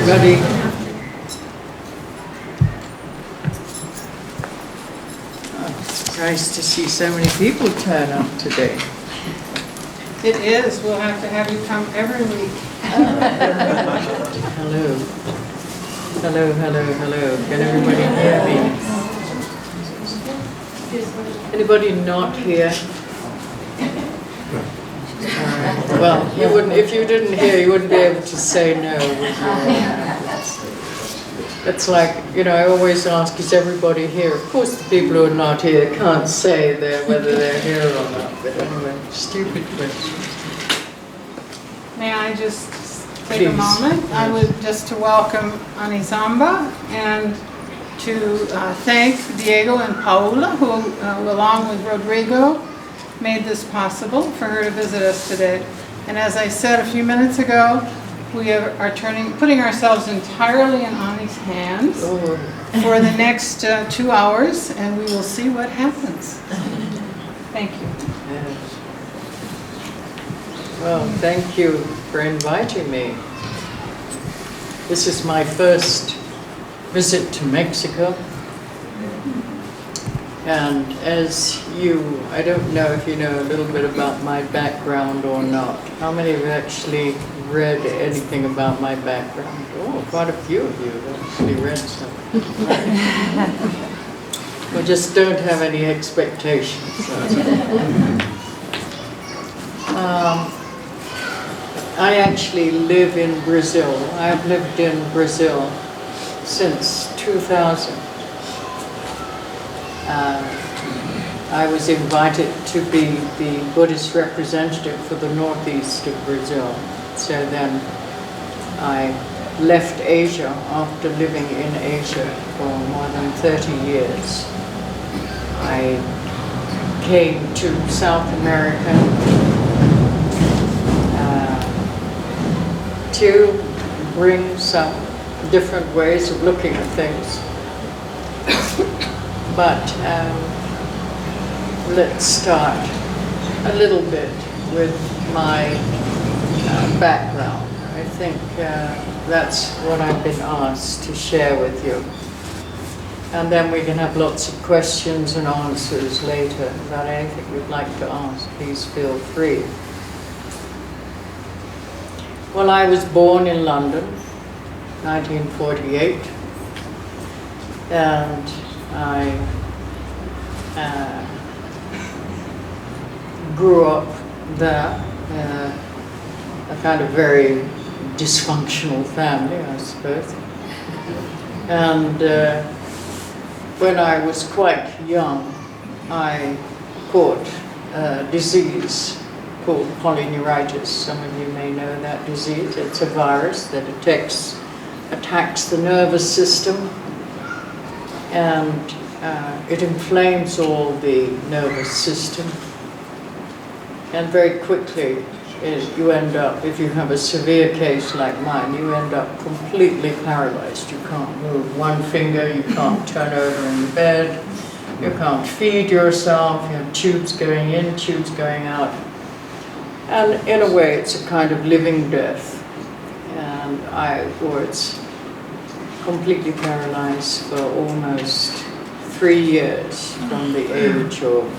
everybody. Oh, it's nice to see so many people turn up today. It is. We'll have to have you come every week. Hello. Hello, hello, hello. Can everybody hear me? Anybody not here? Well, you wouldn't, if you didn't hear, you wouldn't be able to say no. It's like, you know, I always ask, is everybody here? Of course, the people who are not here can't say whether they're here or not. But anyway, stupid question. May I just take a moment? I would just to welcome Ani Zamba and to thank Diego and Paula, who along with Rodrigo made this possible for her to visit us today. And as I said a few minutes ago, we are putting ourselves entirely in Ani's hands for the next 2 hours, and we will see what happens. Thank you. Yes. Well, thank you for inviting me. This is my first visit to Mexico. And as I don't know if you know a little bit about my background or not. How many have actually read anything about my background? Oh, quite a few of you have actually read something. We just don't have any expectations. I actually live in Brazil. I've lived in Brazil since 2000. I was invited to be the Buddhist representative for the northeast of Brazil. So then I left Asia after living in Asia for more than 30 years. I came to South America to bring some different ways of looking at things. But let's start a little bit with my background. I think that's what I've been asked to share with you. And then we can have lots of questions and answers later about anything you'd like to ask. Please feel free. Well, I was born in London, 1948, and I grew up there in a kind of very dysfunctional family, I suppose. And when I was quite young, I caught a disease called polyneuritis. Some of you may know that disease. It's a virus that attacks the nervous system, and it inflames all the nervous system. And very quickly, you end up, if you have a severe case like mine, you end up completely paralyzed. You can't move one finger, you can't turn over in the bed, you can't feed yourself, you have tubes going in, tubes going out. And in a way, it's a kind of living death. And I was completely paralyzed for almost 3 years, from the age of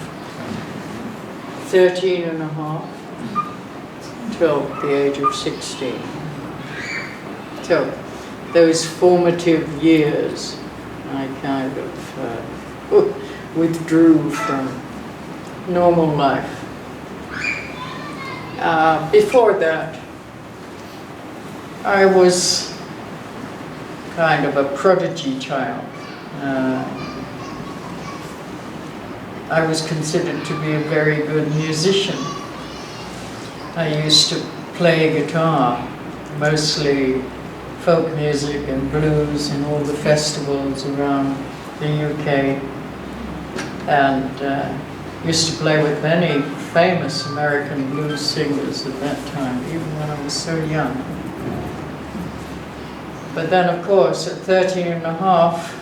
13 and a half till the age of 16. So those formative years, I kind of withdrew from normal life. Before that, I was kind of a prodigy child. I was considered to be a very good musician. I used to play guitar, mostly folk music and blues in all the festivals around the UK, and used to play with many famous American blues singers at that time, even when I was so young. But then, of course, at 13 and a half,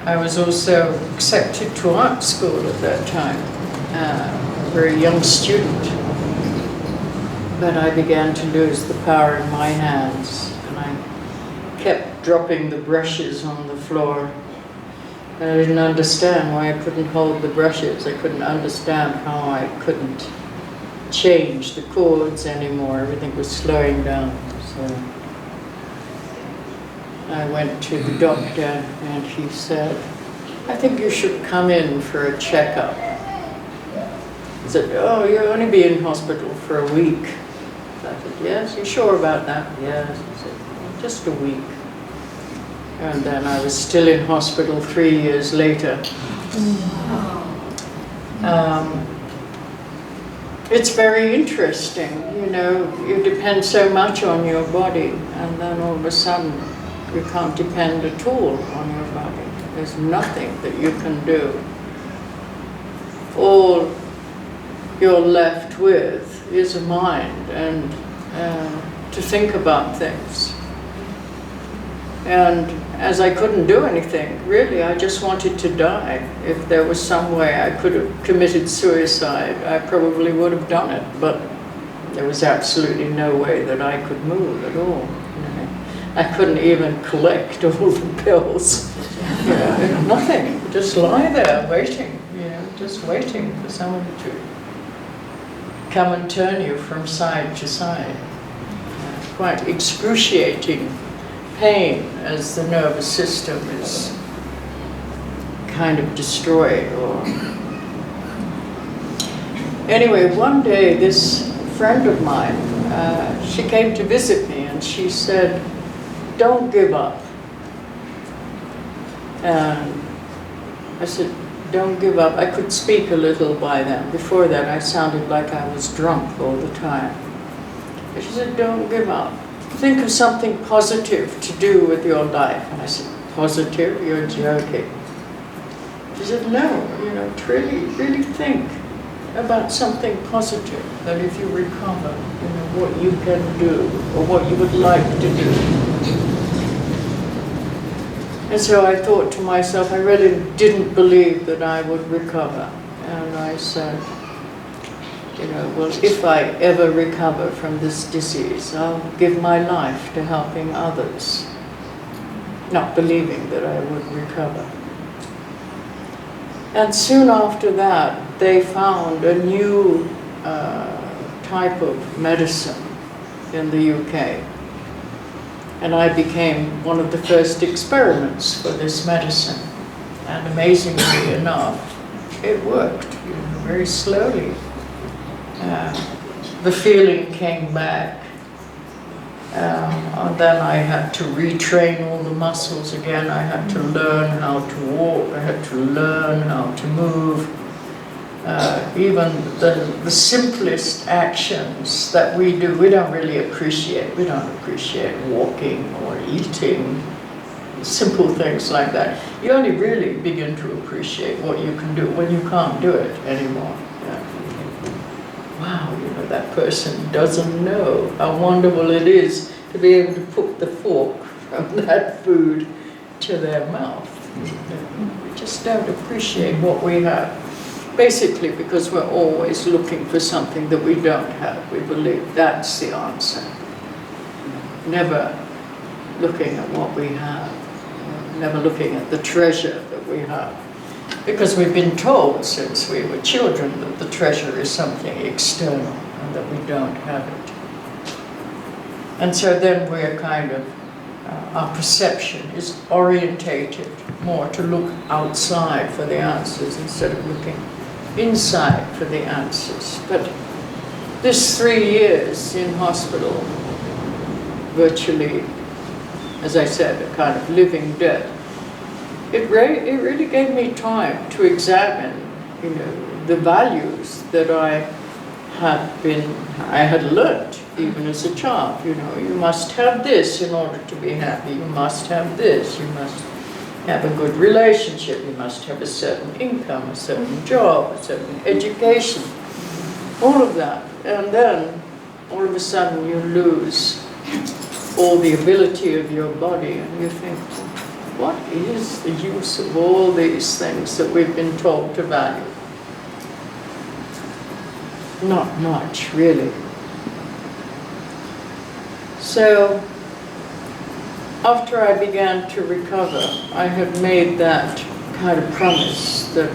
I was also accepted to art school at that time, a very young student. but I began to lose the power in my hands, and I kept dropping the brushes on the floor. And I didn't understand why I couldn't hold the brushes. I couldn't understand how I couldn't change the chords anymore. Everything was slowing down. So I went to the doctor, and he said, I think you should come in for a checkup. He said, oh, you'll only be in hospital for a week. I said, yes, you sure about that? Yes. He said, just a week. And then I was still in hospital 3 years later. It's very interesting, you know, you depend so much on your body, and then all of a sudden you can't depend at all on your body. There's nothing that you can do. All you're left with is a mind and to think about things. And as I couldn't do anything, really, I just wanted to die. If there was some way I could have committed suicide, I probably would have done it, but there was absolutely no way that I could move at all. You know. I couldn't even collect all the pills. You know, nothing, just lie there waiting, you know, just waiting for someone to come and turn you from side to side. Quite excruciating pain as the nervous system is kind of destroyed. Anyway, one day this friend of mine, she came to visit me, and she said, don't give up. And I said, don't give up. I could speak a little by then. Before that, I sounded like I was drunk all the time. And she said, don't give up. Think of something positive to do with your life. And I said, positive? You're joking. She said, no, you know, really think about something positive, that if you recover, you know, what you can do or what you would like to do. And so I thought to myself, I really didn't believe that I would recover. And I said, you know, well, if I ever recover from this disease, I'll give my life to helping others, not believing that I would recover. And soon after that, they found a new type of medicine in the UK. And I became one of the first experiments for this medicine. And amazingly enough, it worked, you know, very slowly. The feeling came back, and then I had to retrain all the muscles again. I had to learn how to walk, I had to learn how to move. Even the simplest actions that we do, we don't really appreciate. We don't appreciate walking or eating, simple things like that. You only really begin to appreciate what you can do when you can't do it anymore. Wow, you know, that person doesn't know how wonderful it is to be able to put the fork from that food to their mouth. We just don't appreciate what we have. Basically because we're always looking for something that we don't have. We believe that's the answer. Never looking at what we have. Never looking at the treasure that we have. Because we've been told since we were children that the treasure is something external and that we don't have it. And so then we're kind of, our perception is orientated more to look outside for the answers instead of looking inside for the answers. But this 3 years in hospital, virtually, as I said, a kind of living death, it really gave me time to examine, you know, the values that I had learnt even as a child. You know, you must have this in order to be happy. You must have this. You must have a good relationship. You must have a certain income, a certain job, a certain education. All of that, and then all of a sudden you lose all the ability of your body, and you think, what is the use of all these things that we've been told to value? Not much, really. So after I began to recover, I had made that kind of promise that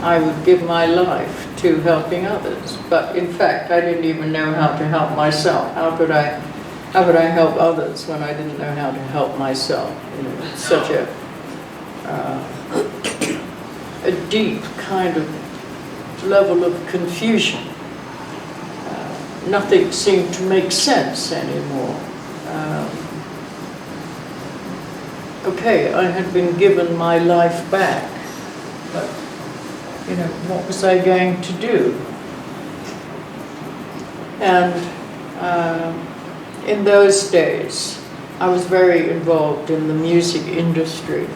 I would give my life to helping others. But in fact, I didn't even know how to help myself. How could I help others when I didn't know how to help myself? You know, it's such a deep kind of level of confusion. Nothing seemed to make sense anymore. Okay, I had been given my life back, but you know, what was I going to do? And in those days, I was very involved in the music industry.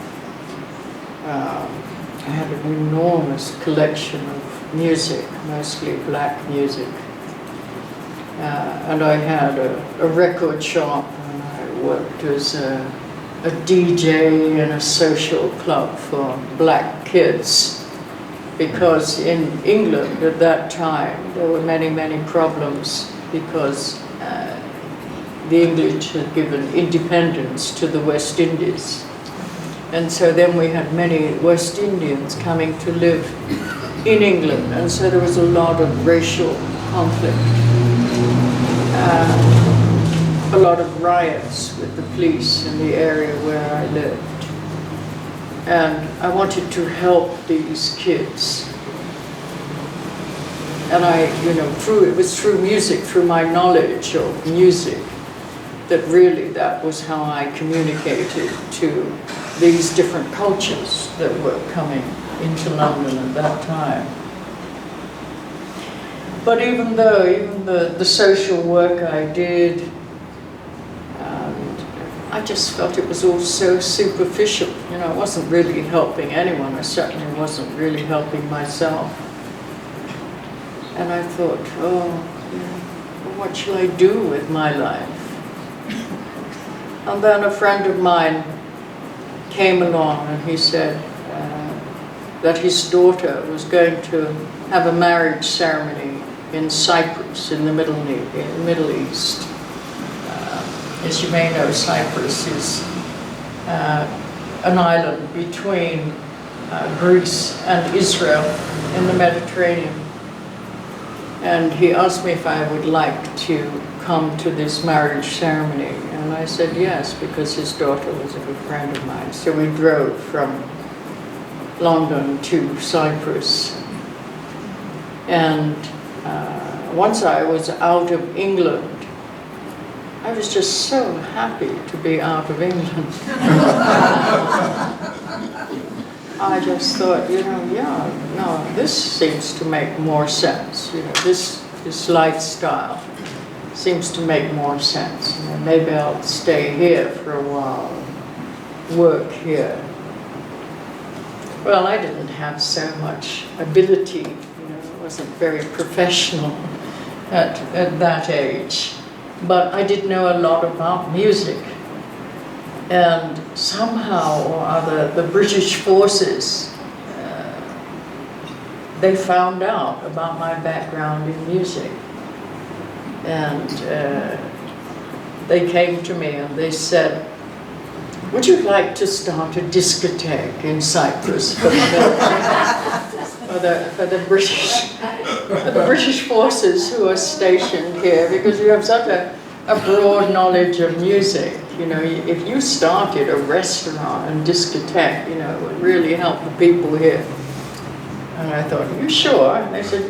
I had an enormous collection of music, mostly black music. And I had a record shop, and I worked as a DJ in a social club for black kids. Because in England at that time, there were many, many problems because the English had given independence to the West Indies. And so then we had many West Indians coming to live in England, and so there was a lot of racial conflict. A lot of riots with the police in the area where I lived. And I wanted to help these kids. And it was through music, through my knowledge of music, that really that was how I communicated to these different cultures that were coming into London at that time. But even the social work I did, I just felt it was all so superficial. You know, I wasn't really helping anyone. I certainly wasn't really helping myself. And I thought, what shall I do with my life? And then a friend of mine came along and he said that his daughter was going to have a marriage ceremony in Cyprus, in the Middle East. As you may know, Cyprus is an island between Greece and Israel in the Mediterranean. And he asked me if I would like to come to this marriage ceremony. And I said yes, because his daughter was a good friend of mine. So we drove from London to Cyprus. And once I was out of England, I was just so happy to be out of England. I just thought, this seems to make more sense. You know, this lifestyle seems to make more sense. You know, maybe I'll stay here for a while, work here. Well, I didn't have so much ability. You know, I wasn't very professional at that age. But I did know a lot about music. And somehow or other, the British forces, they found out about my background in music. And they came to me and they said, would you like to start a discotheque in Cyprus for the British forces who are stationed here, because you have such a broad knowledge of music. You know, if you started a restaurant and discotheque, you know, it would really help the people here. And I thought, are you sure? And they said,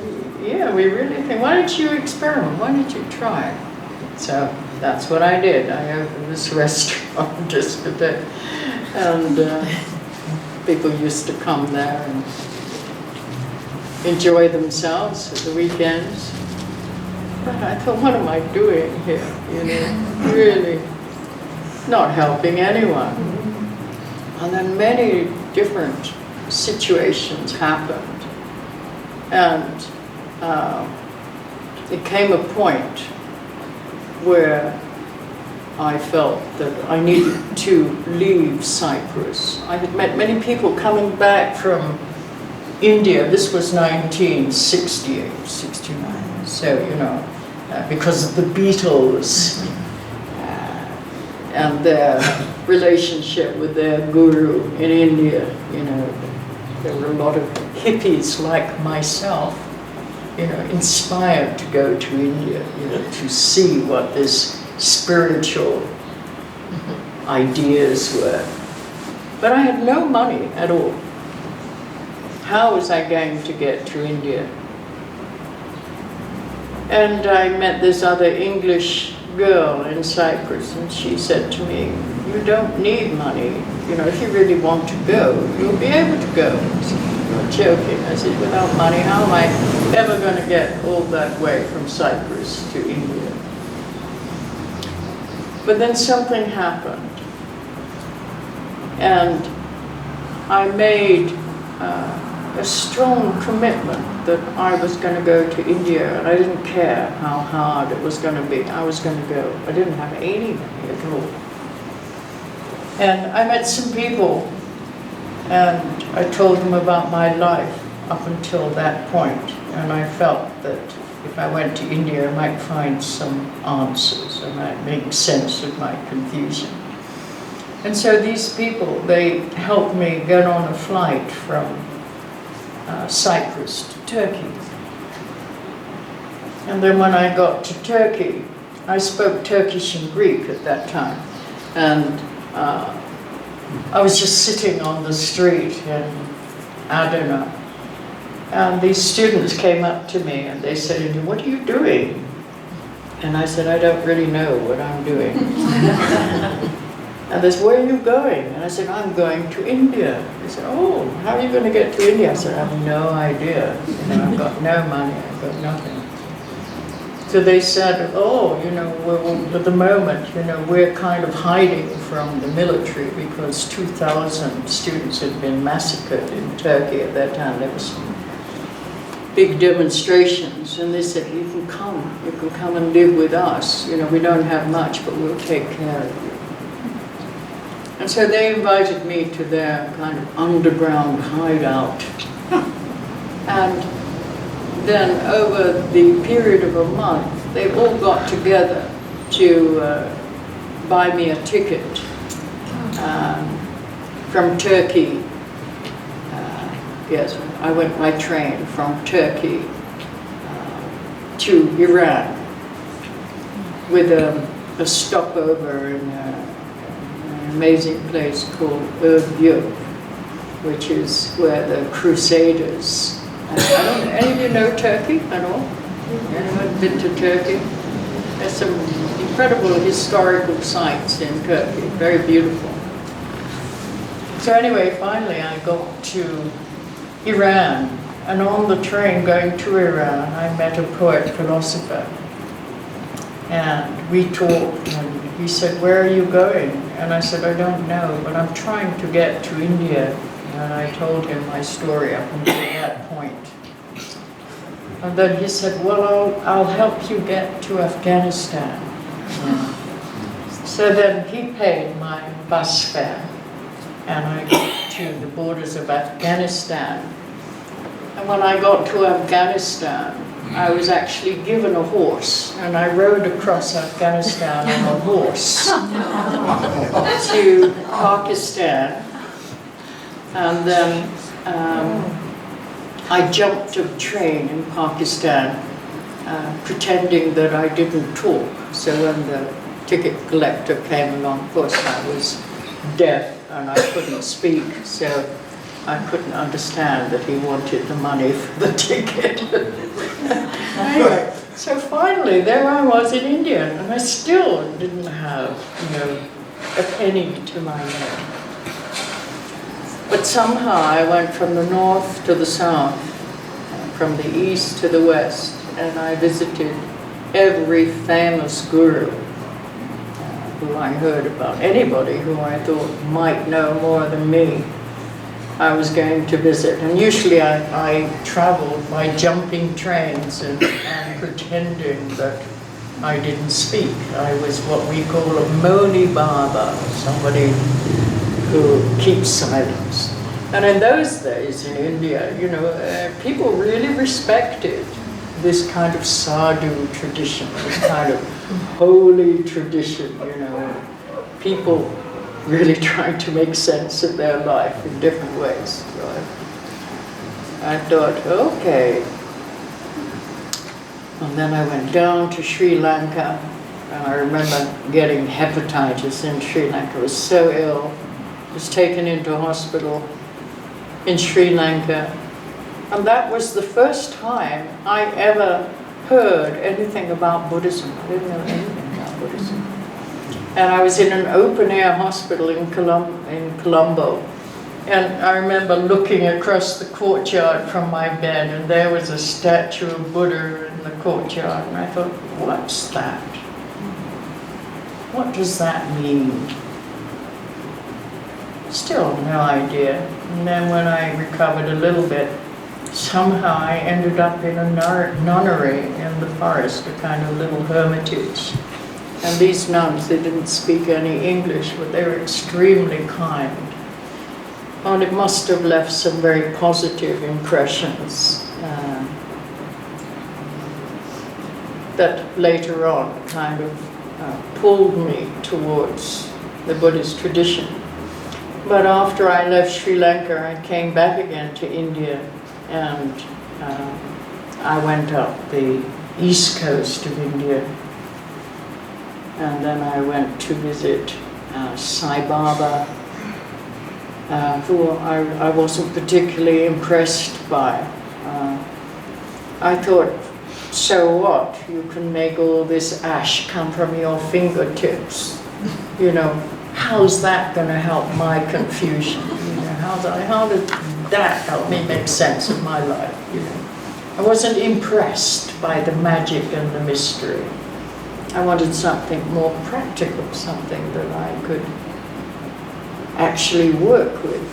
yeah, we really think, why don't you experiment? Why don't you try? So that's what I did. I opened this restaurant discotheque, and people used to come there and enjoy themselves at the weekends. But I thought, what am I doing here? You know, really not helping anyone. And then many different situations happened. And it came a point where I felt that I needed to leave Cyprus. I had met many people coming back from India. This was 1968, 69. So, you know, because of the Beatles, and their relationship with their guru in India. You know, there were a lot of hippies like myself, you know, inspired to go to India, you know, to see what this spiritual ideas were. But I had no money at all. How was I going to get to India? And I met this other English girl in Cyprus, and she said to me, "You don't need money. You know, if you really want to go, you'll be able to go." I said, "You're joking." I said, "Without money, how am I ever going to get all that way from Cyprus to India?" But then something happened. And I made a strong commitment that I was going to go to India, and I didn't care how hard it was going to be. I was going to go. I didn't have any money at all. And I met some people, and I told them about my life up until that point, and I felt that if I went to India, I might find some answers, and might make sense of my confusion. And so these people, they helped me get on a flight from Cyprus to Turkey. And then when I got to Turkey, I spoke Turkish and Greek at that time. And I was just sitting on the street in Adana. And these students came up to me and they said, "What are you doing?" And I said, "I don't really know what I'm doing." And they said, "Where are you going?" And I said, "I'm going to India." They said, "Oh, how are you going to get to India?" I said, "I have no idea. You know, I've got no money, I've got nothing." So they said, "Oh, you know, at the moment, you know, we're kind of hiding from the military because 2,000 students had been massacred in Turkey at that time. There was big demonstrations, and they said, you can come and live with us. You know, we don't have much, but we'll take care of you." And so they invited me to their kind of underground hideout. And then over the period of a month, they all got together to buy me a ticket from Turkey. Yes, I went by train from Turkey to Iran with a stopover in an amazing place called Erbil, which is where the Crusaders. I don't know, any of you know Turkey at all? Anyone been to Turkey? There's some incredible historical sites in Turkey, very beautiful. So anyway, finally I got to Iran, and on the train going to Iran, I met a poet philosopher. And we talked, and he said, "Where are you going?" And I said, "I don't know, but I'm trying to get to India." And I told him my story up until that point. And then he said, "Well, I'll help you get to Afghanistan." So then he paid my bus fare, and I got to the borders of Afghanistan. And when I got to Afghanistan, I was actually given a horse, and I rode across Afghanistan on a horse to Pakistan. And then I jumped a train in Pakistan, pretending that I didn't talk. So when the ticket collector came along, of course I was deaf and I couldn't speak, so I couldn't understand that he wanted the money for the ticket. Anyway, so finally there I was in India, and I still didn't have, you know, a penny to my name. But somehow I went from the north to the south, from the east to the west, and I visited every famous guru who I heard about. Anybody who I thought might know more than me, I was going to visit. And usually I traveled by jumping trains and pretending that I didn't speak. I was what we call a Moni Baba, somebody who keeps silence. And in those days in India, you know, people really respected this kind of sadhu tradition, this kind of holy tradition, you know. people really trying to make sense of their life in different ways. So I thought, okay. And then I went down to Sri Lanka, and I remember getting hepatitis in Sri Lanka. I was so ill. I was taken into a hospital in Sri Lanka. And that was the first time I ever heard anything about Buddhism. I didn't know anything about Buddhism. And I was in an open-air hospital in Colombo. And I remember looking across the courtyard from my bed, and there was a statue of Buddha in the courtyard. And I thought, what's that? What does that mean? Still no idea. And then when I recovered a little bit, somehow I ended up in a nunnery in the forest, a kind of little hermitage. And these nuns, they didn't speak any English, but they were extremely kind. And it must have left some very positive impressions that later on kind of pulled me towards the Buddhist tradition. But after I left Sri Lanka, I came back again to India, and I went up the east coast of India. And then I went to visit Sai Baba, who I wasn't particularly impressed by. I thought, so what? You can make all this ash come from your fingertips. You know, how's that going to help my confusion? You know, how did that help me make sense of my life? You know, I wasn't impressed by the magic and the mystery. I wanted something more practical, something that I could actually work with.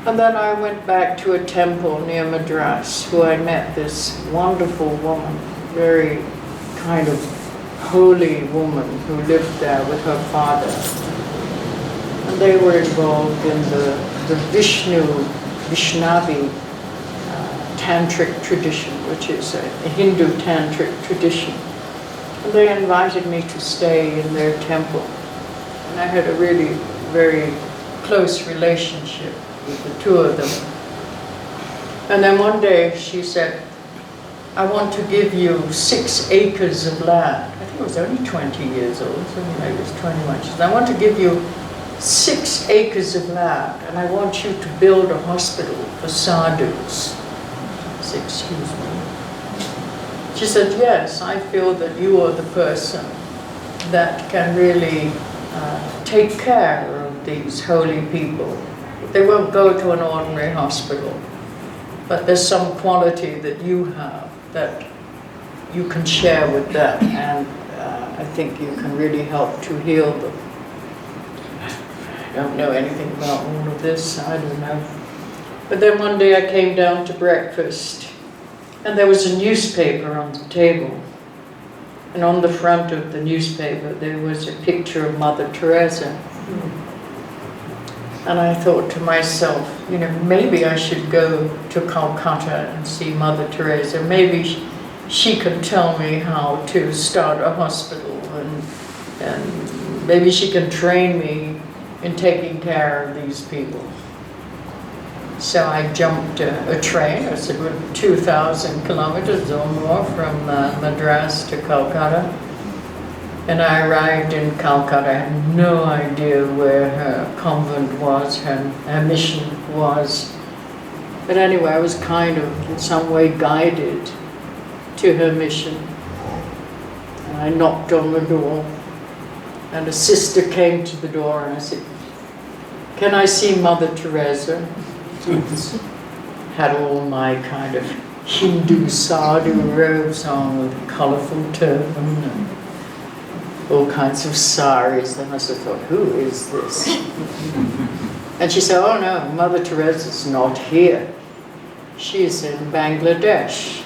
And then I went back to a temple near Madras, where I met this wonderful woman, very kind of holy woman who lived there with her father. And they were involved in the Vaishnavi tantric tradition, which is a Hindu tantric tradition. And they invited me to stay in their temple. And I had a really very close relationship with the two of them. And then one day she said, I want to give you 6 acres of land. I think I was only 20 years old, so maybe I was 21. She said, I want to give you 6 acres of land, and I want you to build a hospital for sadhus. I said, excuse me. She said, yes, I feel that you are the person that can really take care of these holy people. They won't go to an ordinary hospital, but there's some quality that you have that you can share with them, and I think you can really help to heal them. I don't know anything about all of this, I don't know. But then one day I came down to breakfast, and there was a newspaper on the table. And on the front of the newspaper there was a picture of Mother Teresa. And I thought to myself, you know, maybe I should go to Calcutta and see Mother Teresa. Maybe she can tell me how to start a hospital, and maybe she can train me in taking care of these people. So I jumped a train. It was about 2,000 kilometers or more from Madras to Calcutta. And I arrived in Calcutta. I had no idea where her convent was, her mission was. But anyway, I was kind of in some way guided to her mission. And I knocked on the door, and a sister came to the door, and I said, can I see Mother Teresa? Had all my kind of Hindu sadhu robes on with a colourful turban and all kinds of saris. I must have thought, who is this? And she said, oh no, Mother Teresa's not here. She is in Bangladesh.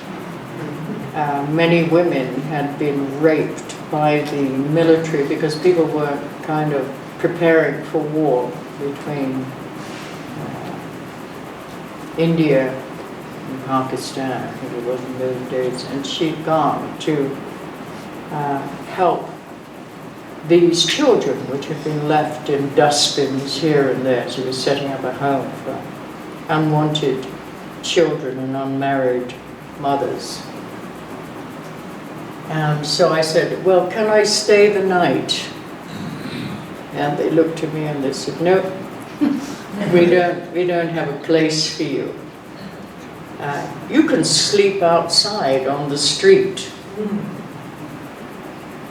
Many women had been raped by the military because people were kind of preparing for war between India and Pakistan, I think it was in those days, and she'd gone to help these children which had been left in dustbins here and there. She was setting up a home for unwanted children and unmarried mothers. And so I said, well, can I stay the night? And they looked at me and they said, no, we don't have a place for you. You can sleep outside on the street.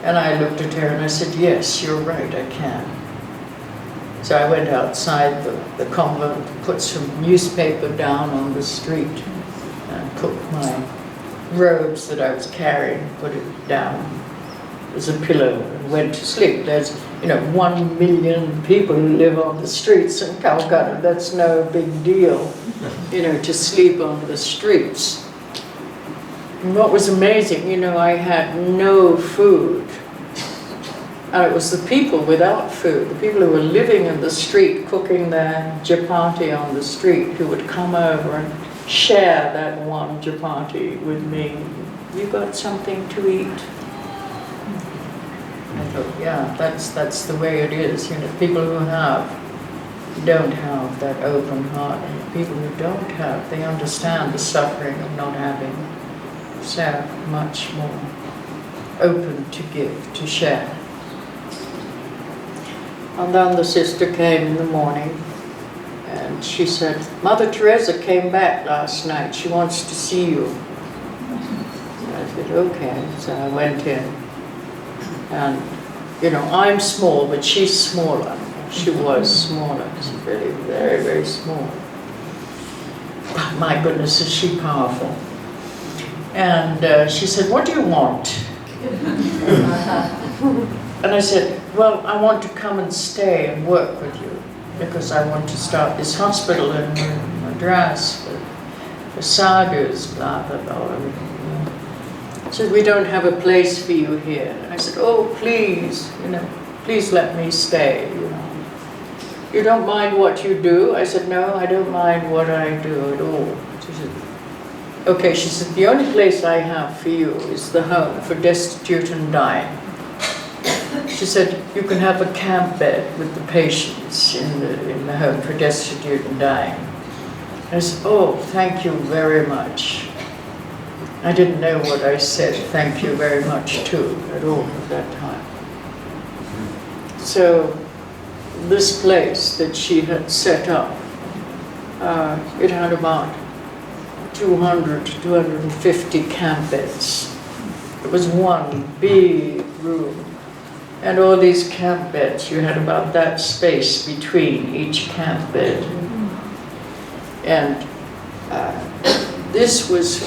And I looked at her and I said, yes, you're right, I can. So I went outside the convent, put some newspaper down on the street, and put my robes that I was carrying, put it down as a pillow, and went to sleep. There's, 1 million people who live on the streets in Calcutta. That's no big deal, to sleep on the streets. And what was amazing, I had no food. And it was the people without food, the people who were living in the street, cooking their chapati on the street, who would come over and share that one chapati with me. You got something to eat? I thought, yeah, that's the way it is. People who don't have that open heart, and people who don't have, they understand the suffering of not having, so much more open to give, to share. And then the sister came in the morning and she said, Mother Teresa came back last night. She wants to see you. So I said, okay. So I went in. And, I'm small, but she's smaller. She was smaller. She's really very, very small. But my goodness, is she powerful. And she said, what do you want? And I said, well, I want to come and stay and work with you because I want to start this hospital in Madras for sadhus, blah, blah, blah. She said, we don't have a place for you here. And I said, oh, please, please let me stay, You don't mind what you do? I said, no, I don't mind what I do at all. She said, okay, she said, the only place I have for you is the home for destitute and dying. She said, you can have a camp bed with the patients in the home for destitute and dying. I said, oh, thank you very much. I didn't know what I said thank you very much to at all at that time. So this place that she had set up, it had about 200 to 250 camp beds. It was one big room. And all these camp beds, you had about that space between each camp bed. And this was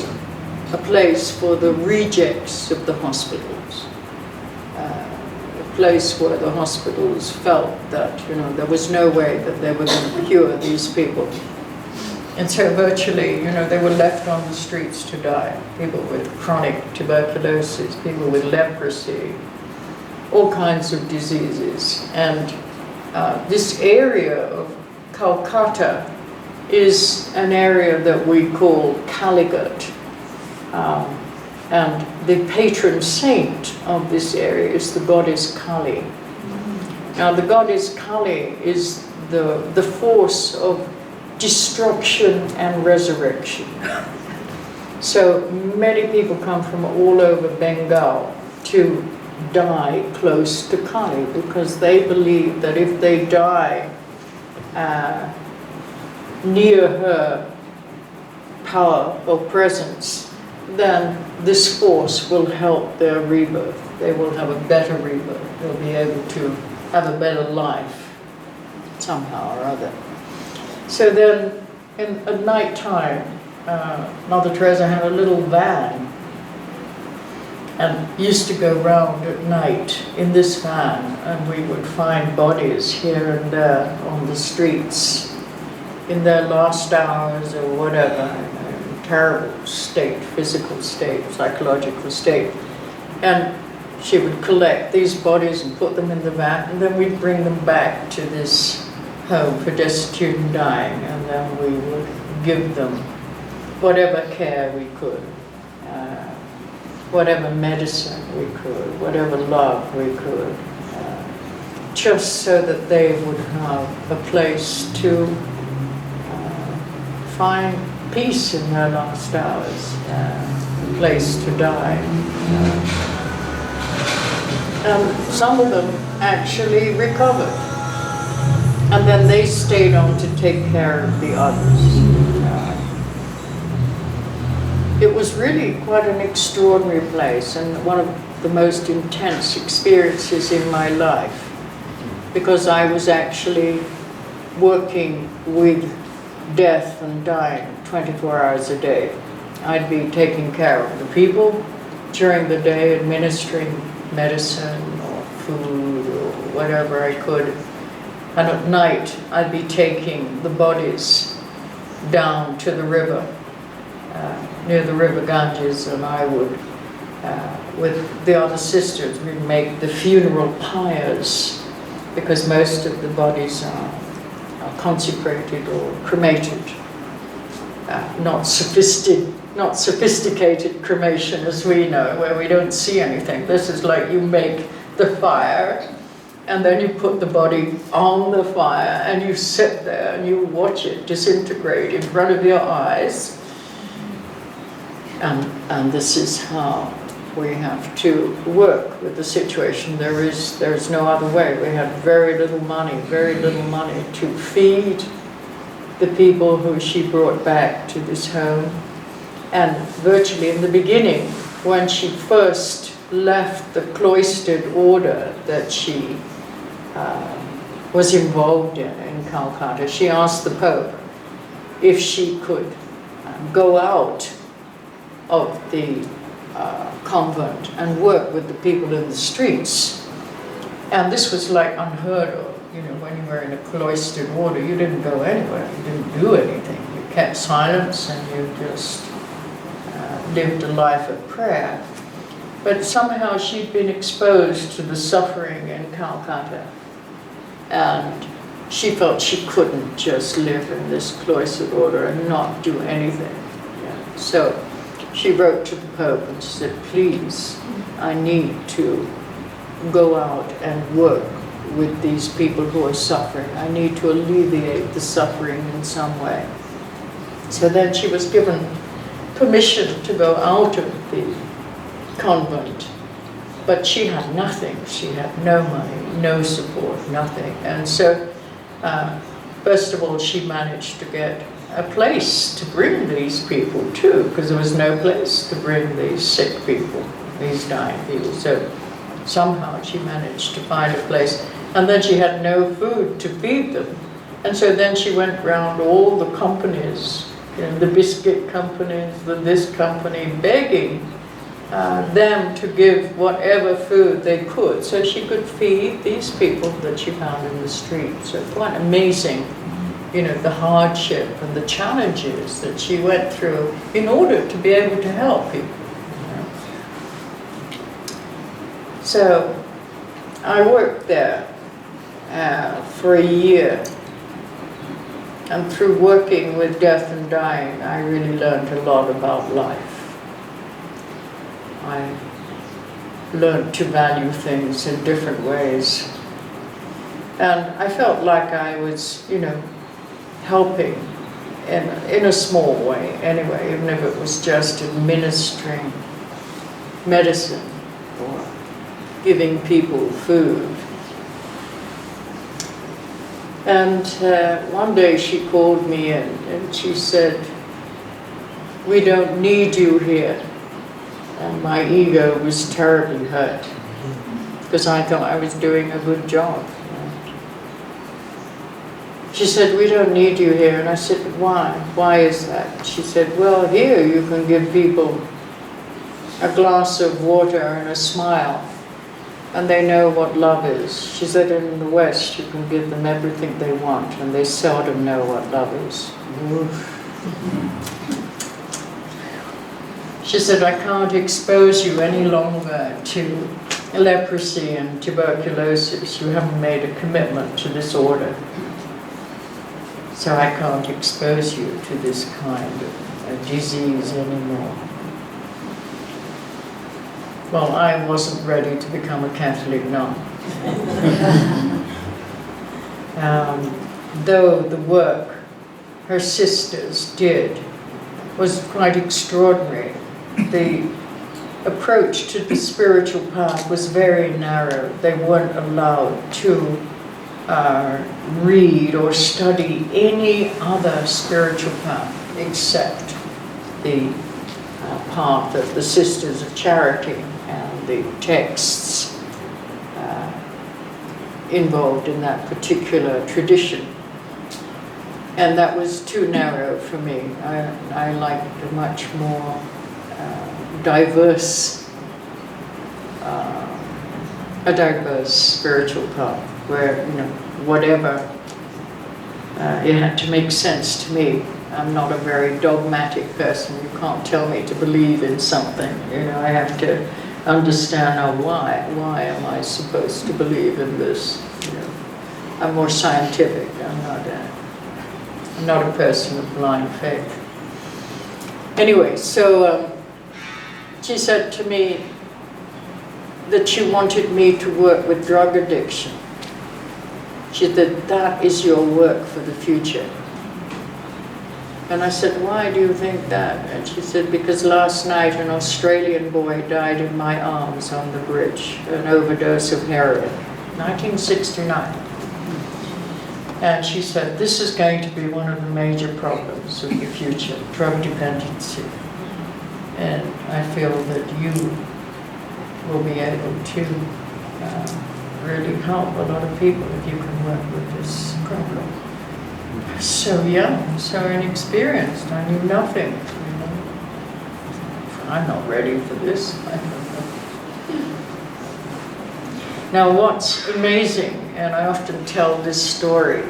a place for the rejects of the hospitals. A place where the hospitals felt that, there was no way that they were going to cure these people. And so virtually, they were left on the streets to die. People with chronic tuberculosis, people with leprosy, all kinds of diseases. And this area of Calcutta is an area that we call Calicut. And the patron saint of this area is the goddess Kali. Now the goddess Kali is the force of destruction and resurrection. So many people come from all over Bengal to die close to Kali because they believe that if they die near her power or presence, then this force will help their rebirth. They will have a better rebirth. They'll be able to have a better life somehow or other. So then at night time, Mother Teresa had a little van and used to go round at night in this van, and we would find bodies here and there on the streets in their last hours or whatever, in a terrible state, physical state, psychological state. And she would collect these bodies and put them in the van, and then we'd bring them back to this home for destitute and dying, and then we would give them whatever care we could. Whatever medicine we could, whatever love we could. just so that they would have a place to find peace in their last hours, a place to die. And some of them actually recovered. And then they stayed on to take care of the others. It was really quite an extraordinary place and one of the most intense experiences in my life, because I was actually working with death and dying 24 hours a day. I'd be taking care of the people during the day, administering medicine or food or whatever I could. And at night, I'd be taking the bodies down to the river, near the river Ganges, and I would, with the other sisters, we'd make the funeral pyres, because most of the bodies are consecrated or cremated. Not sophisticated cremation as we know, where we don't see anything. This is like you make the fire, and then you put the body on the fire, and you sit there and you watch it disintegrate in front of your eyes. And this is how we have to work with the situation. There's no other way. We had very little money to feed the people who she brought back to this home. And virtually in the beginning, when she first left the cloistered order that she was involved in Calcutta, she asked the Pope if she could go out of the convent and work with the people in the streets. And this was like unheard of. You know, when you were in a cloistered order, you didn't go anywhere, you didn't do anything. You kept silence and you just lived a life of prayer. But somehow she'd been exposed to the suffering in Calcutta, and she felt she couldn't just live in this cloistered order and not do anything. Yeah. So she wrote to the Pope and said, please, I need to go out and work with these people who are suffering. I need to alleviate the suffering in some way. So then she was given permission to go out of the convent, but she had nothing. She had no money, no support, nothing. And so, first of all, she managed to get a place to bring these people to, because there was no place to bring these sick people, these dying people. So somehow she managed to find a place. And then she had no food to feed them. And so then she went round all the companies, you know, the biscuit companies, this company, begging them to give whatever food they could, so she could feed these people that she found in the street. So quite amazing, you know, the hardship and the challenges that she went through in order to be able to help people. You know. So I worked there for a year. And through working with death and dying, I really learned a lot about life. I learned to value things in different ways. And I felt like I was, you know, helping in a small way anyway, even if it was just administering medicine or giving people food. And one day she called me in and she said, "We don't need you here." And my ego was terribly hurt because I thought I was doing a good job. She said, "We don't need you here." And I said, "Why? Why is that?" She said, "Well, here you can give people a glass of water and a smile, and they know what love is." She said, "In the West, you can give them everything they want, and they seldom know what love is." She said, "I can't expose you any longer to leprosy and tuberculosis. You haven't made a commitment to this order. So I can't expose you to this kind of disease anymore." Well, I wasn't ready to become a Catholic nun. though the work her sisters did was quite extraordinary. The approach to the spiritual path was very narrow. They weren't allowed to read or study any other spiritual path except the path of the Sisters of Charity and the texts involved in that particular tradition. And that was too narrow for me. I liked a much more diverse spiritual path where, whatever, it had to make sense to me. I'm not a very dogmatic person. You can't tell me to believe in something. I have to understand why am I supposed to believe in this. I'm more scientific. I'm not a person of blind faith. Anyway, so she said to me that she wanted me to work with drug addiction. She said, that is your work for the future. And I said, why do you think that? And she said, because last night an Australian boy died in my arms on the bridge, an overdose of heroin, 1969. And she said, this is going to be one of the major problems of the future, drug dependency. And I feel that you will be able to really help a lot of people if you can work with this problem. So young, so inexperienced, I knew nothing. I'm not ready for this. Now what's amazing, and I often tell this story,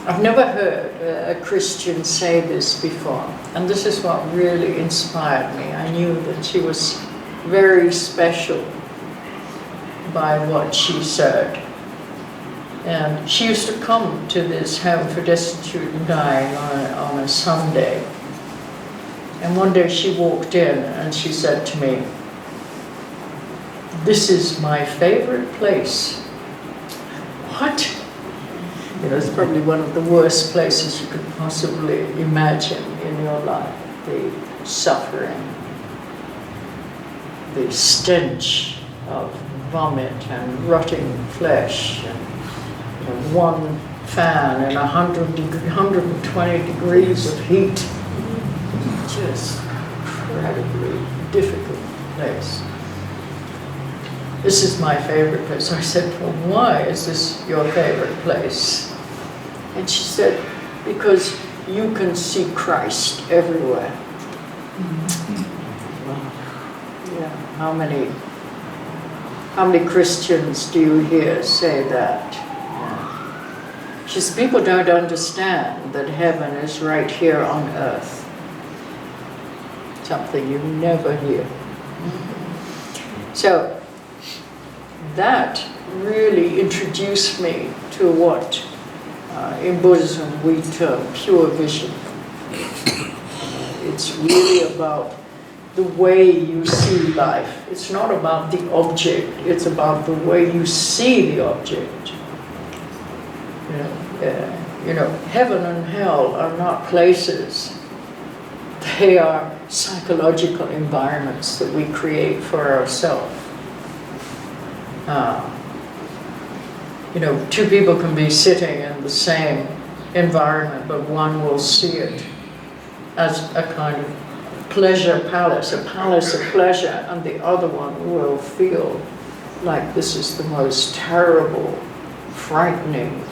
I've never heard a Christian say this before, and this is what really inspired me. I knew that she was very special by what she said. And she used to come to this home for destitute and dying on a Sunday. And one day she walked in and she said to me, this is my favorite place. What? It's probably one of the worst places you could possibly imagine in your life. The suffering, the stench of vomit and rotting flesh, and one fan and 120 degrees of heat. Just incredibly difficult place. This is my favorite place. I said, well, why is this your favorite place? And she said, because you can see Christ everywhere. Well, yeah, how many Christians do you hear say that? She said, people don't understand that heaven is right here on earth. Something you never hear. So that really introduced me to what in Buddhism we term pure vision. It's really about the way you see life. It's not about the object, it's about the way you see the object. Heaven and hell are not places. They are psychological environments that we create for ourselves. Two people can be sitting in the same environment, but one will see it as a kind of pleasure palace, a palace of pleasure, and the other one will feel like this is the most terrible, frightening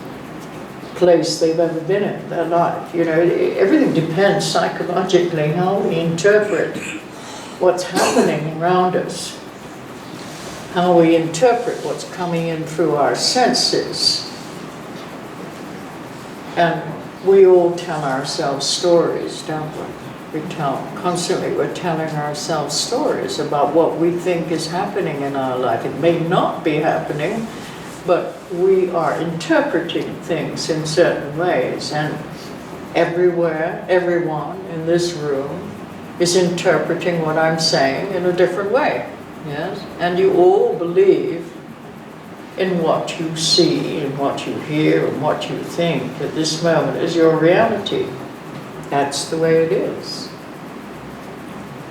place they've ever been in their life. Everything depends psychologically how we interpret what's happening around us, how we interpret what's coming in through our senses. And we all tell ourselves stories, don't we? We're telling ourselves stories about what we think is happening in our life. It may not be happening, but we are interpreting things in certain ways. And everyone in this room is interpreting what I'm saying in a different way. Yes? And you all believe in what you see, in what you hear, and what you think at this moment is your reality. That's the way it is.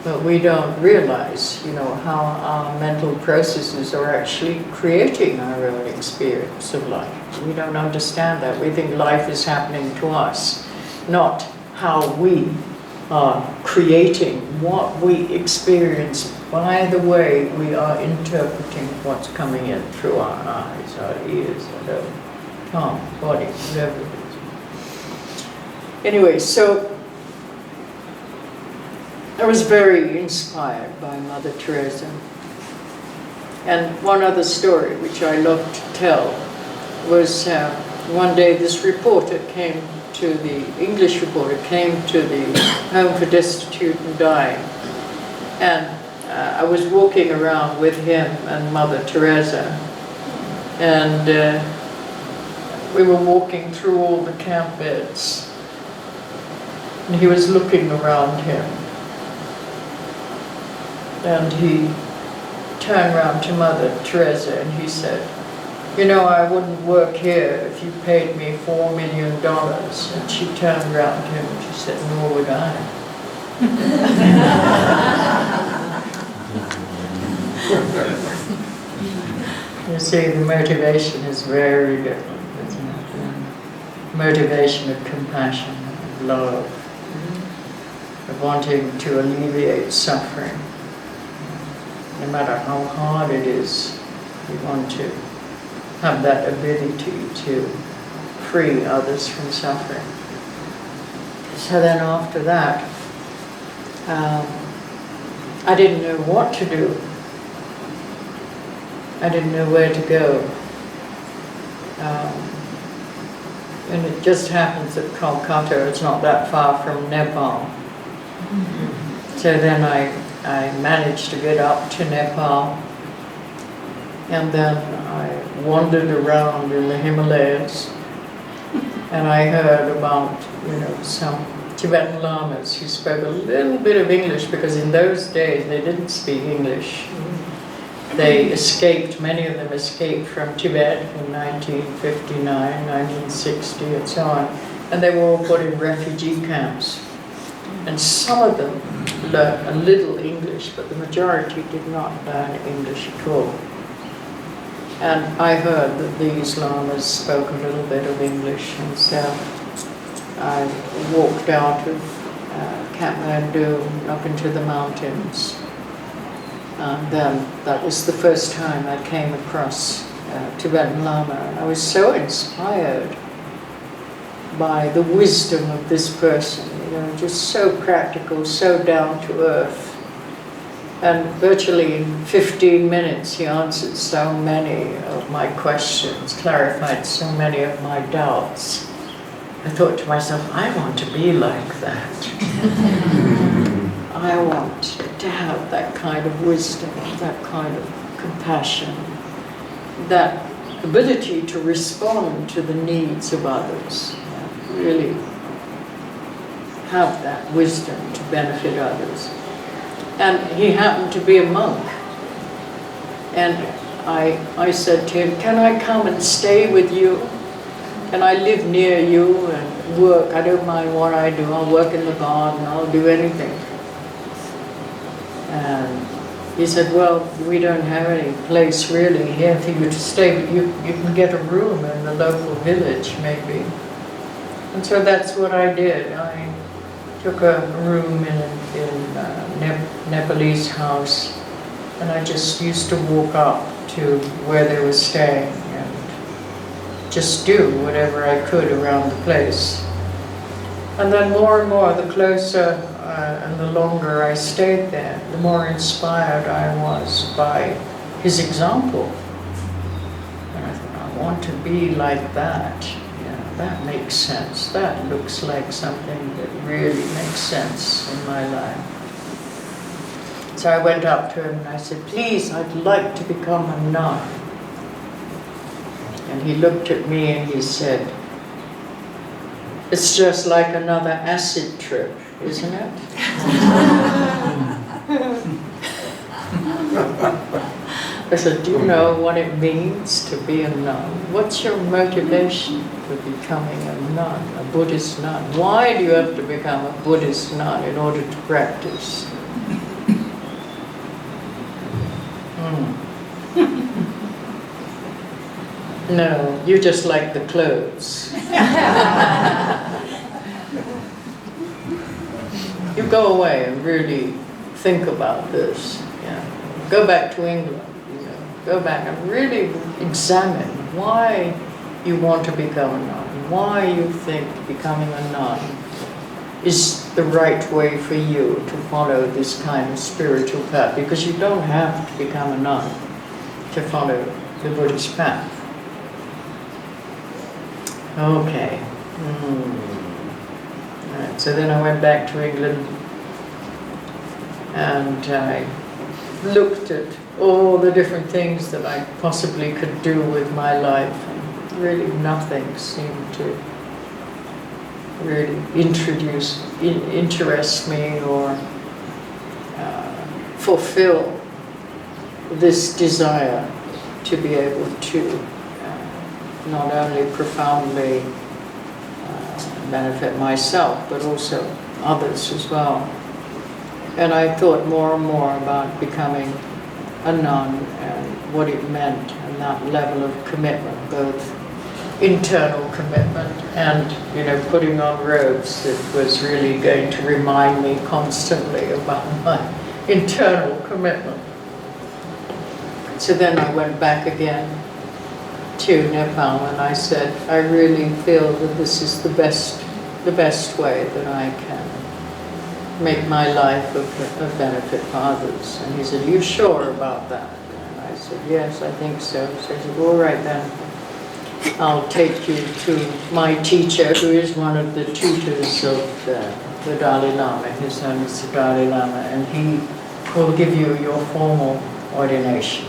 But we don't realize, how our mental processes are actually creating our own experience of life. We don't understand that. We think life is happening to us, not how we are creating what we experience by the way we are interpreting what's coming in through our eyes, our ears, our tongue, body, whatever it is. Anyway, so I was very inspired by Mother Teresa. And one other story which I love to tell was one day this reporter came to the English reporter came to the Home for Destitute and Dying, and I was walking around with him and Mother Teresa, and we were walking through all the camp beds, and he was looking around him, and he turned around to Mother Teresa and he said, I wouldn't work here if you paid me $4 million. And she turned around to him and she said, nor would I. You see, the motivation is very different, isn't it? Motivation of compassion, of love, of wanting to alleviate suffering. No matter how hard it is, we want to have that ability to free others from suffering. So then after that, I didn't know what to do. I didn't know where to go. And it just happens that Kolkata is not that far from Nepal. So then I managed to get up to Nepal, and then I wandered around in the Himalayas, and I heard about, some Tibetan lamas who spoke a little bit of English, because in those days they didn't speak English. They escaped, many of them escaped from Tibet in 1959, 1960, and so on, and they were all put in refugee camps. And some of them learned a little English, but the majority did not learn English at all. And I heard that these lamas spoke a little bit of English, and so I walked out of Kathmandu up into the mountains. And then that was the first time I came across Tibetan Lama. And I was so inspired by the wisdom of this person, just so practical, so down to earth. And virtually in 15 minutes he answered so many of my questions, clarified so many of my doubts. I thought to myself, I want to be like that. I want to have that kind of wisdom, that kind of compassion, that ability to respond to the needs of others, really have that wisdom to benefit others. And he happened to be a monk. And I said to him, can I come and stay with you? Can I live near you and work? I don't mind what I do. I'll work in the garden. I'll do anything. And he said, well, we don't have any place really here for you to stay, but you can get a room in the local village maybe. And so that's what I did. I took a room in a Nepalese house, and I just used to walk up to where they were staying and just do whatever I could around the place. And then more and more, the closer and the longer I stayed there, the more inspired I was by his example. And I thought, I want to be like that. That makes sense. That looks like something that really makes sense in my life. So I went up to him and I said, please, I'd like to become a nun. And he looked at me and he said, it's just like another acid trip, isn't it? I said, do you know what it means to be a nun? What's your motivation for becoming a nun, a Buddhist nun? Why do you have to become a Buddhist nun in order to practice? No, you just like the clothes. You go away and really think about this. Yeah. Go back to England. Go back and really examine why you want to become a nun, why you think becoming a nun is the right way for you to follow this kind of spiritual path, because you don't have to become a nun to follow the Buddhist path. Okay. Right. So then I went back to England and I looked at all the different things that I possibly could do with my life, and really nothing seemed to really interest me or fulfill this desire to be able to not only profoundly benefit myself but also others as well. And I thought more and more about becoming a nun and what it meant, and that level of commitment, both internal commitment and, putting on robes that was really going to remind me constantly about my internal commitment. So then I went back again to Nepal and I said, I really feel that this is the best way that I can make my life of benefit for others. And he said, are you sure about that? And I said, yes, I think so. So he said, all right then, I'll take you to my teacher, who is one of the tutors of the Dalai Lama. His name is the Dalai Lama, and he will give you your formal ordination.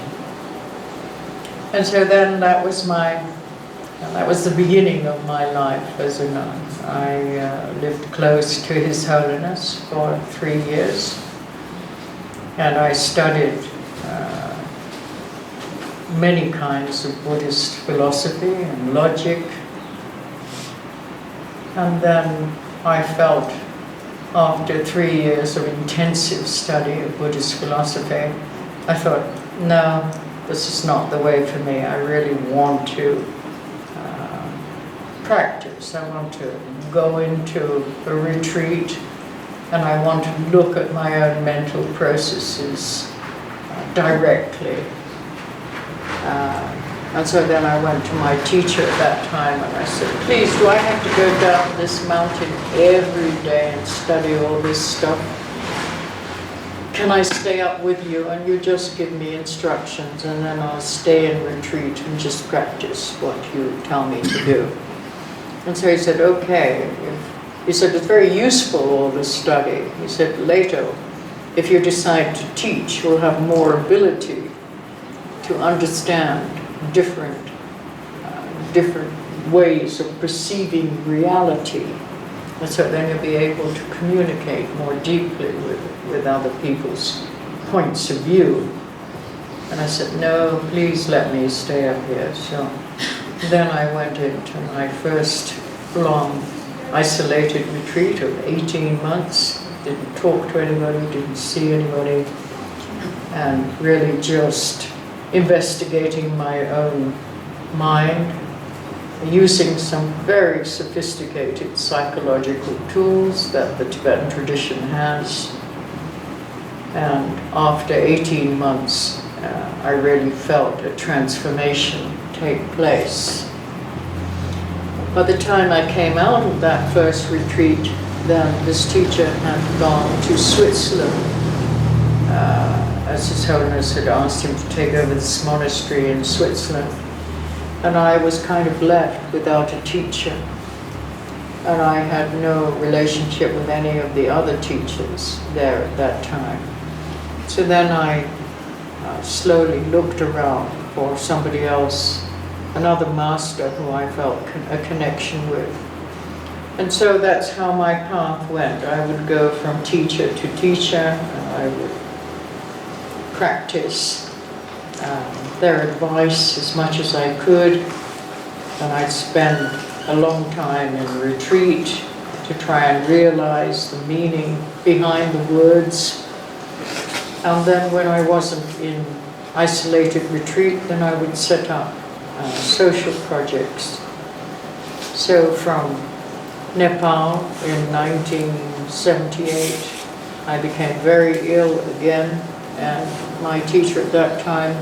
And so then that was the beginning of my life as a nun. I lived close to His Holiness for 3 years, and I studied many kinds of Buddhist philosophy and logic. And then I felt, after 3 years of intensive study of Buddhist philosophy, I thought, no, this is not the way for me. I really want to practice. I want to go into a retreat, and I want to look at my own mental processes directly. And so then I went to my teacher at that time and I said, please, do I have to go down this mountain every day and study all this stuff? Can I stay up with you and you just give me instructions, and then I'll stay in retreat and just practice what you tell me to do? And so he said, okay. He said, it's very useful, all this study. He said, later, if you decide to teach, you'll have more ability to understand different ways of perceiving reality. And so then you'll be able to communicate more deeply with other people's points of view. And I said, no, please let me stay up here. So then I went into my first long isolated retreat of 18 months. Didn't talk to anybody, didn't see anybody, and really just investigating my own mind, using some very sophisticated psychological tools that the Tibetan tradition has. And after 18 months, I really felt a transformation take place. By the time I came out of that first retreat, then this teacher had gone to Switzerland, as His Holiness had asked him to take over this monastery in Switzerland. And I was kind of left without a teacher. And I had no relationship with any of the other teachers there at that time. So then I slowly looked around for somebody else, another master who I felt a connection with. And so that's how my path went. I would go from teacher to teacher, and I would practice their advice as much as I could, and I'd spend a long time in retreat to try and realize the meaning behind the words. And then when I wasn't in isolated retreat, then I would set up social projects. So from Nepal in 1978, I became very ill again, and my teacher at that time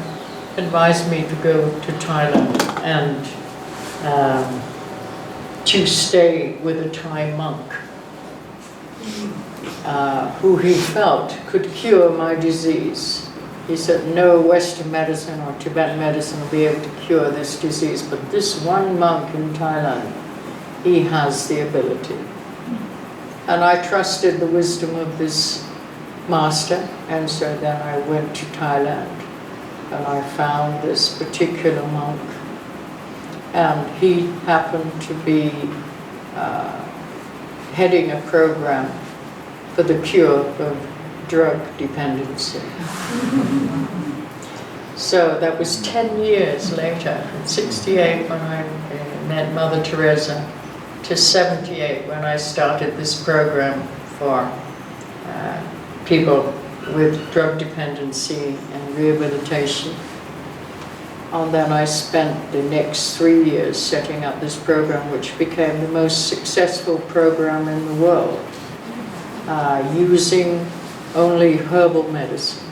advised me to go to Thailand and to stay with a Thai monk who he felt could cure my disease. He said, no Western medicine or Tibetan medicine will be able to cure this disease, but this one monk in Thailand, he has the ability. And I trusted the wisdom of this master, and so then I went to Thailand and I found this particular monk, and he happened to be heading a program for the cure of drug dependency. So that was 10 years later, from 68 when I met Mother Teresa to 78 when I started this program for people with drug dependency and rehabilitation. And then I spent the next 3 years setting up this program, which became the most successful program in the world, using only herbal medicine,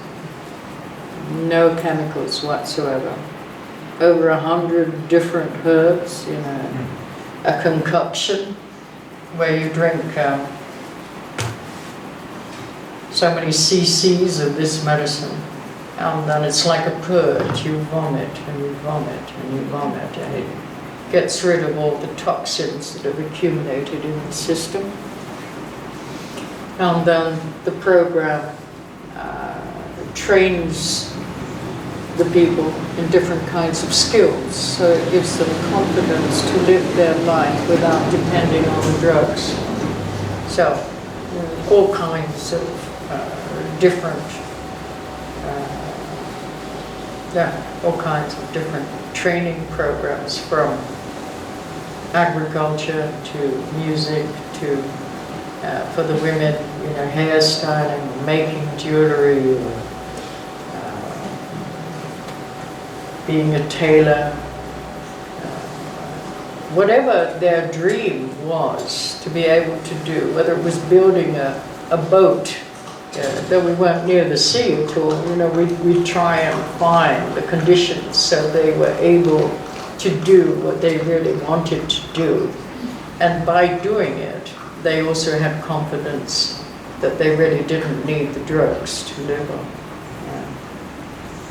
no chemicals whatsoever. Over 100 different herbs in a concoction where you drink so many cc's of this medicine, and then it's like a purge. You vomit and you vomit and you vomit, and it gets rid of all the toxins that have accumulated in the system. And then the program trains the people in different kinds of skills, so it gives them confidence to live their life without depending on the drugs. So all kinds of different, all kinds of different training programs, from agriculture to music to for the women, hairstyling, making jewelry, being a tailor, whatever their dream was to be able to do, whether it was building a boat, though we weren't near the sea at all, we'd try and find the conditions so they were able to do what they really wanted to do. And by doing it, they also had confidence that they really didn't need the drugs to live on.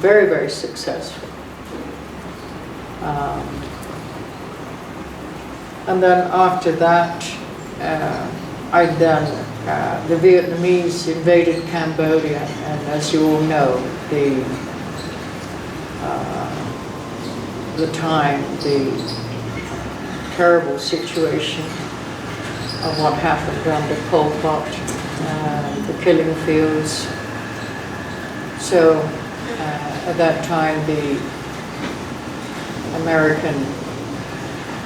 Very, very successful. And then after that, the Vietnamese invaded Cambodia, and as you all know, the terrible situation of what happened under Pol Pot, the killing fields. So at that time, the American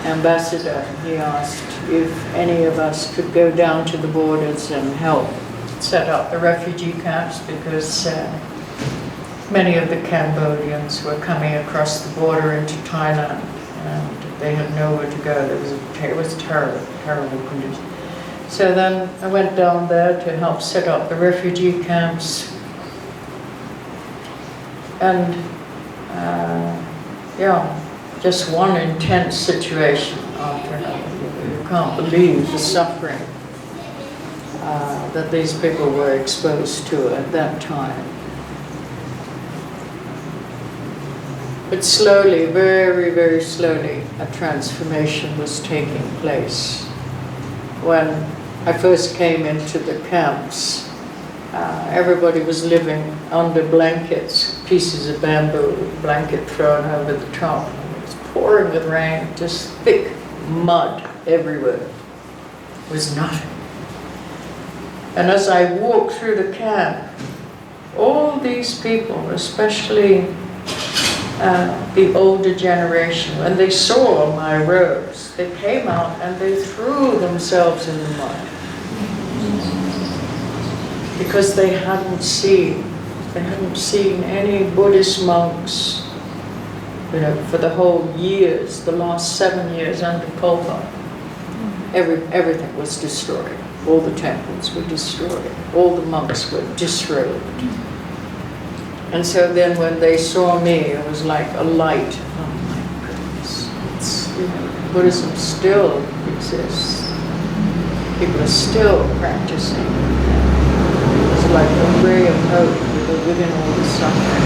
ambassador, he asked if any of us could go down to the borders and help set up the refugee camps, because many of the Cambodians were coming across the border into Thailand, and they had nowhere to go. It was terrible, terrible condition. So then I went down there to help set up the refugee camps, and just one intense situation after another. You can't believe the suffering that these people were exposed to at that time. But slowly, very, very slowly, a transformation was taking place. When I first came into the camps, everybody was living under blankets, pieces of bamboo, blanket thrown over the top. It was pouring with rain, just thick mud everywhere. It was nothing. And as I walked through the camp, all these people, especially the older generation, when they saw my robes, they came out and they threw themselves in the mud. Because they hadn't seen any Buddhist monks, for the whole years, the last 7 years under Pol Pot. Everything was destroyed. All the temples were destroyed. All the monks were disrobed. And so then when they saw me, it was like a light. Oh my goodness. Buddhism still exists. People are still practicing. It's like a ray of hope within all the suffering.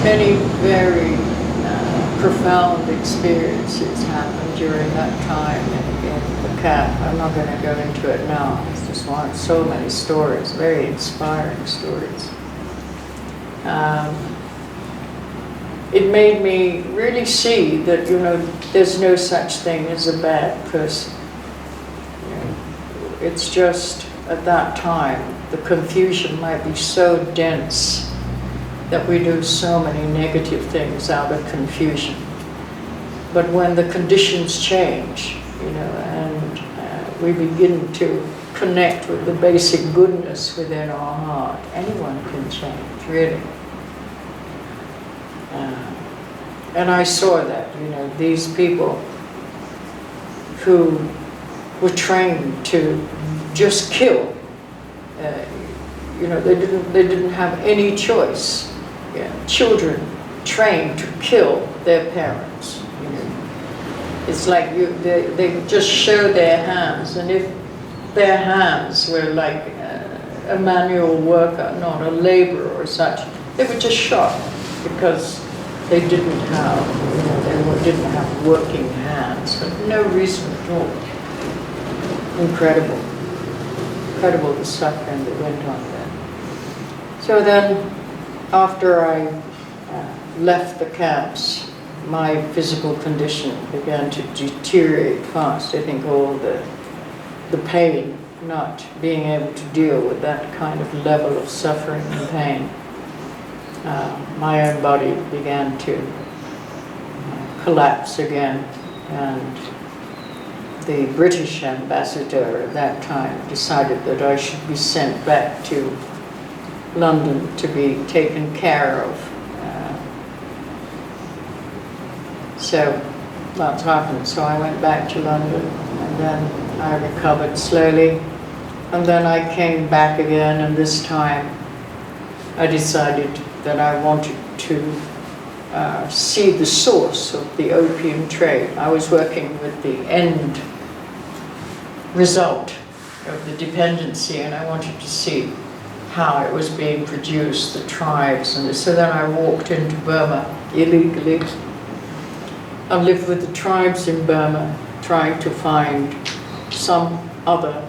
Many very profound experiences happened during that time in the camp. I'm not going to go into it now. It's just so many stories, very inspiring stories. It made me really see that, there's no such thing as a bad person. It's just, at that time, the confusion might be so dense that we do so many negative things out of confusion. But when the conditions change, and we begin to connect with the basic goodness within our heart, anyone can change, really. And I saw that, these people who were trained to just kill, they didn't have any choice. Children trained to kill their parents. It's like they just show their hands, and if their hands were like a manual worker, not a laborer or such, they were just shot because they didn't have, didn't have working hands for no reason at all. Incredible the suffering that went on there. So then, after I left the camps, my physical condition began to deteriorate fast. I think all the pain, not being able to deal with that kind of level of suffering and pain. My own body began to collapse again, and the British ambassador at that time decided that I should be sent back to London to be taken care of. So that's happened. So I went back to London, and then I recovered slowly. And then I came back again, and this time I decided that I wanted to see the source of the opium trade. I was working with the end result of the dependency, and I wanted to see how it was being produced, the tribes, and so then I walked into Burma illegally. I lived with the tribes in Burma, trying to find some other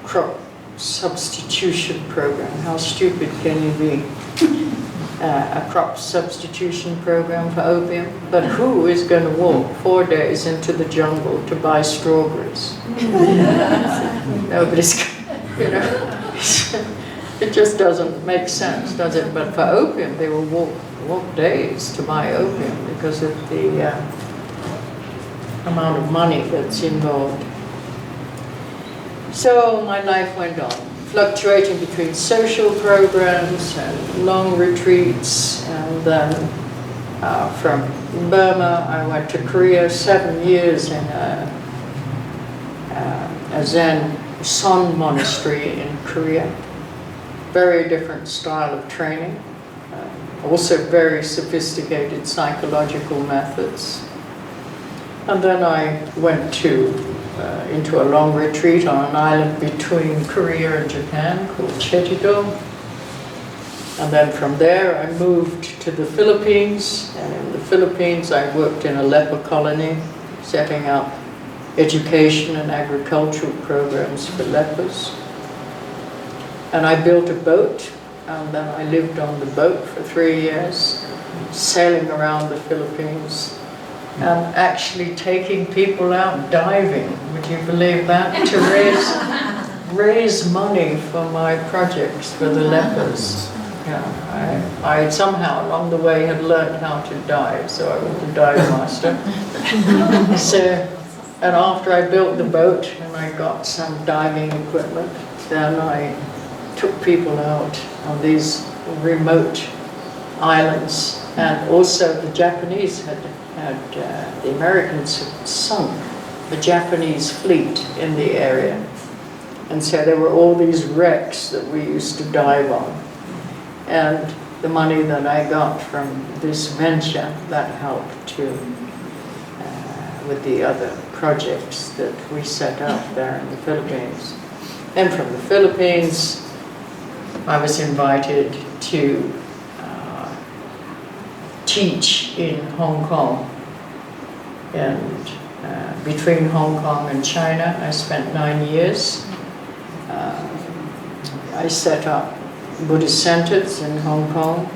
crop substitution program. How stupid can you be? A crop substitution program for opium? But who is going to walk 4 days into the jungle to buy strawberries? Nobody's, it just doesn't make sense, does it? But for opium, they will walk days to buy opium because of the amount of money that's involved. So my life went on, fluctuating between social programs and long retreats, and then from Burma I went to Korea, 7 years in a Zen Son monastery in Korea. Very different style of training, also very sophisticated psychological methods. And then I went into a long retreat on an island between Korea and Japan called Jeju-do. And then from there I moved to the Philippines, and in the Philippines I worked in a leper colony, setting up education and agricultural programs for lepers. And I built a boat, and then I lived on the boat for 3 years, sailing around the Philippines, and actually taking people out diving, would you believe that, to raise money for my projects for the lepers. Yeah, I somehow along the way had learned how to dive, so I was a dive master. And after I built the boat and I got some diving equipment, then I took people out on these remote islands, and also the Japanese the Americans had sunk the Japanese fleet in the area, and so there were all these wrecks that we used to dive on. And the money that I got from this venture, that helped too, with the other projects that we set up there in the Philippines. And from the Philippines, I was invited to teach in Hong Kong. And between Hong Kong and China, I spent 9 years. I set up Buddhist centers in Hong Kong,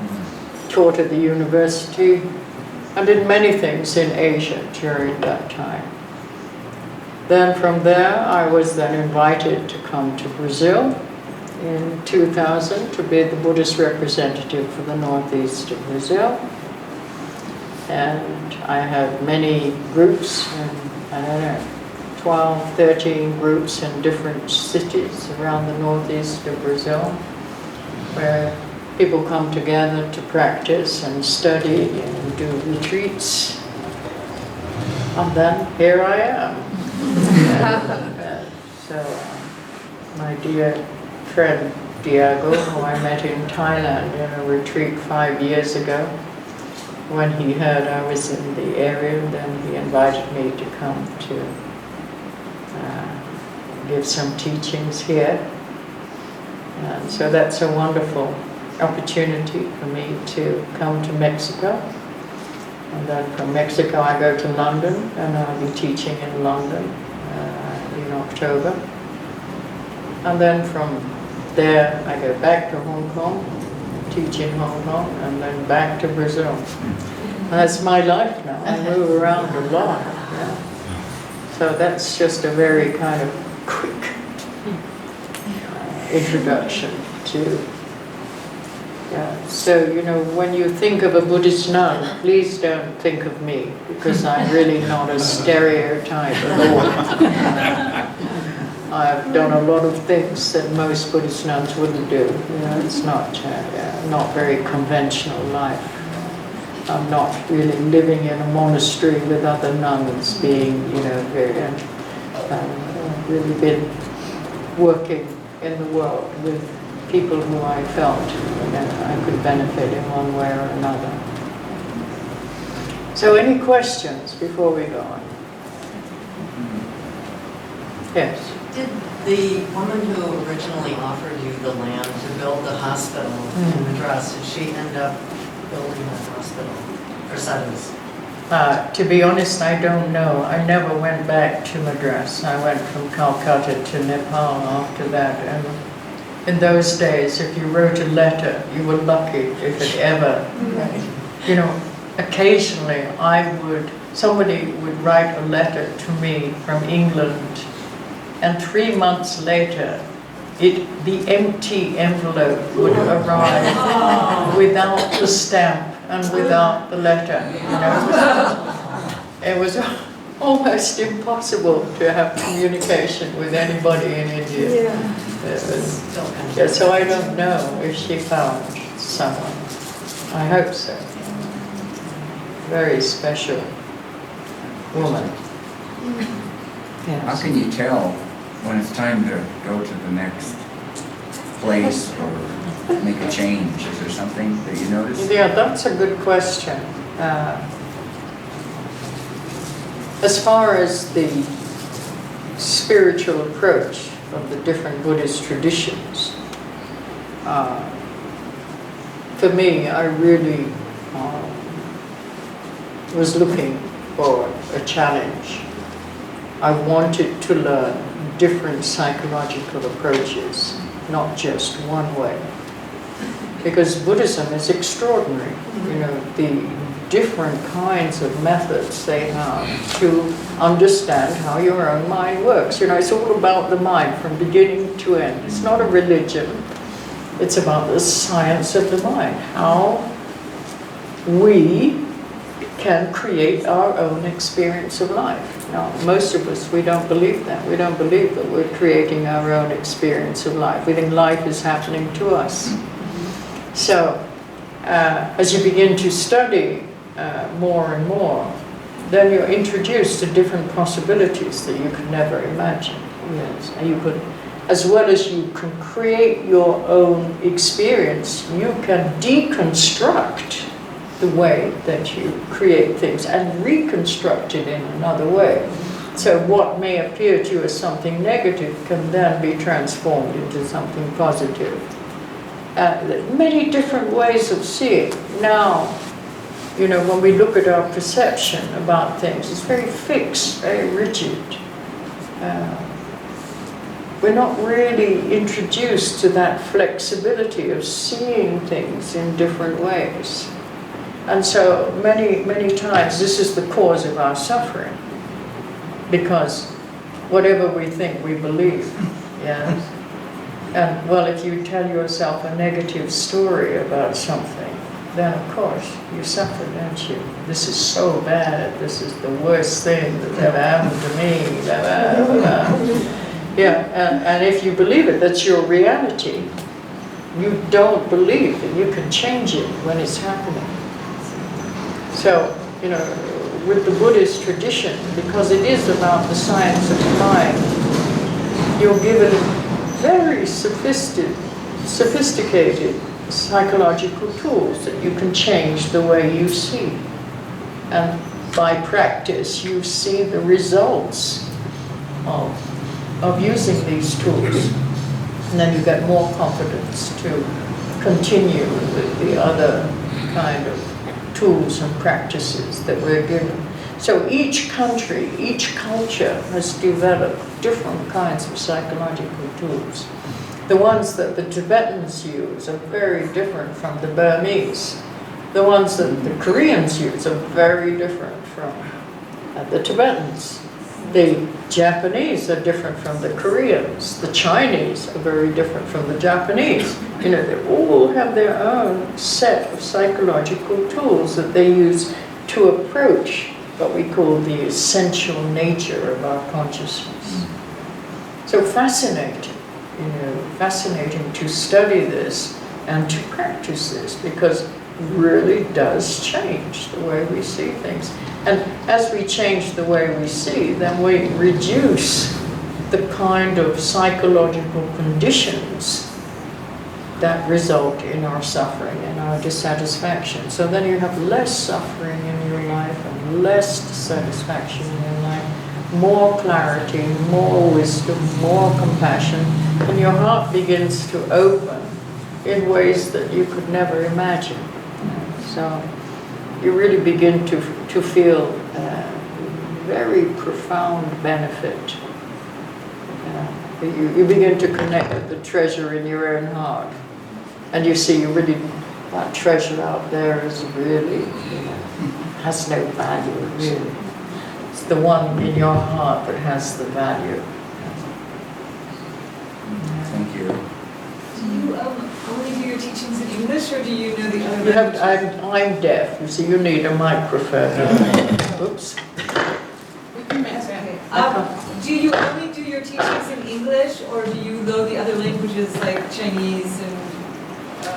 taught at the university, and did many things in Asia during that time. Then from there, I was then invited to come to Brazil in 2000 to be the Buddhist representative for the northeast of Brazil. And I have many groups, I don't know, 12, 13 groups in different cities around the northeast of Brazil, where people come together to practice and study and do retreats. And then here I am. So my dear friend Diego, who I met in Thailand in a retreat 5 years ago, when he heard I was in the area, then he invited me to come to give some teachings here. And so that's a wonderful opportunity for me to come to Mexico. And then from Mexico I go to London, and I'll be teaching in London in October. And then from there I go back to Hong Kong, teach in Hong Kong, and then back to Brazil. And that's my life now. I move around a lot. Yeah. So that's just a very kind of quick introduction to. So, you know, when you think of a Buddhist nun, please don't think of me, because I'm really not a stereotype at all. I've done a lot of things that most Buddhist nuns wouldn't do. You know, it's not very conventional life. I'm not really living in a monastery with other nuns, being, you know, very. I've really been working in the world with people who I felt that I could benefit in one way or another. So, any questions before we go on? Yes. Did the woman who originally offered you the land to build the hospital in Madras, did she end up building the hospital for sadhus? To be honest, I don't know. I never went back to Madras. I went from Calcutta to Nepal after that. And in those days, if you wrote a letter, you were lucky if it ever, you know, occasionally somebody would write a letter to me from England, and 3 months later, the empty envelope would arrive without the stamp and without the letter. You know, it was almost impossible to have communication with anybody in India. So I don't know if she found someone. I hope so. Very special woman. Yes. How can you tell when it's time to go to the next place or make a change? Is there something that you notice? Yeah, that's a good question. As far as the spiritual approach of the different Buddhist traditions, for me, I really was looking for a challenge. I wanted to learn different psychological approaches, not just one way. Because Buddhism is extraordinary. You know, different kinds of methods they have to understand how your own mind works. You know, it's all about the mind from beginning to end. It's not a religion. It's about the science of the mind, how we can create our own experience of life. Now, most of us, we don't believe that. We don't believe that we're creating our own experience of life. We think life is happening to us. So, as you begin to study more and more, then you're introduced to different possibilities that you could never imagine. Yes, and you could, as well as you can create your own experience, you can deconstruct the way that you create things and reconstruct it in another way. So what may appear to you as something negative can then be transformed into something positive. Many different ways of seeing. Now, you know, when we look at our perception about things, it's very fixed, very rigid. We're not really introduced to that flexibility of seeing things in different ways. And so many, many times this is the cause of our suffering. Because whatever we think, we believe. Yes? And well, if you tell yourself a negative story about something, then of course you suffer, don't you? This is so bad, this is the worst thing that's ever happened to me. Blah, blah, blah. Yeah, and if you believe it, that's your reality. You don't believe that you can change it when it's happening. So, you know, with the Buddhist tradition, because it is about the science of the mind, you're given very sophisticated psychological tools that you can change the way you see. And by practice, you see the results of using these tools. And then you get more confidence to continue with the other kind of tools and practices that we're given. So each country, each culture has developed different kinds of psychological tools. The ones that the Tibetans use are very different from the Burmese. The ones that the Koreans use are very different from the Tibetans. The Japanese are different from the Koreans. The Chinese are very different from the Japanese. You know, they all have their own set of psychological tools that they use to approach what we call the essential nature of our consciousness. So fascinating, you know, fascinating to study this and to practice this, because it really does change the way we see things. And as we change the way we see, then we reduce the kind of psychological conditions that result in our suffering and our dissatisfaction. So then you have less suffering in your life and less dissatisfaction in your life, more clarity, more wisdom, more compassion, and your heart begins to open in ways that you could never imagine. So you really begin to feel very profound benefit. You begin to connect with the treasure in your own heart. And you see, that treasure out there is really, has no value, really. It's the one in your heart that has the value. Thank you. Do you only do your teachings in English, or do you know the other languages? I'm deaf, you see, you need a microphone. Oops. Do you only do your teachings in English, or do you know the other languages like Chinese and...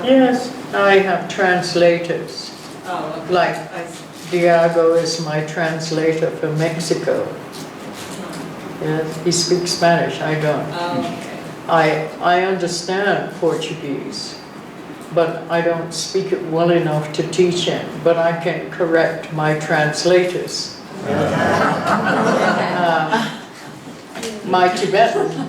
Yes, I have translators. Oh, okay. Like I see. Diego is my translator for Mexico. Yes, he speaks Spanish, I don't. Oh, okay. I understand Portuguese, but I don't speak it well enough to teach him, but I can correct my translators. My Tibetan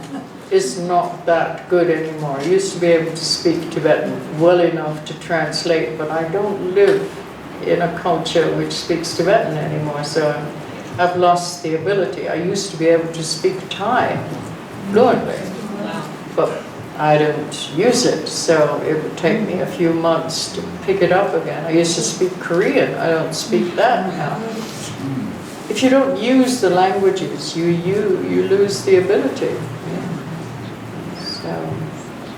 is not that good anymore. I used to be able to speak Tibetan well enough to translate, but I don't live in a culture which speaks Tibetan anymore, so I've lost the ability. I used to be able to speak Thai fluently, but I don't use it, so it would take me a few months to pick it up again. I used to speak Korean, I don't speak that now. If you don't use the languages, you lose the ability. So,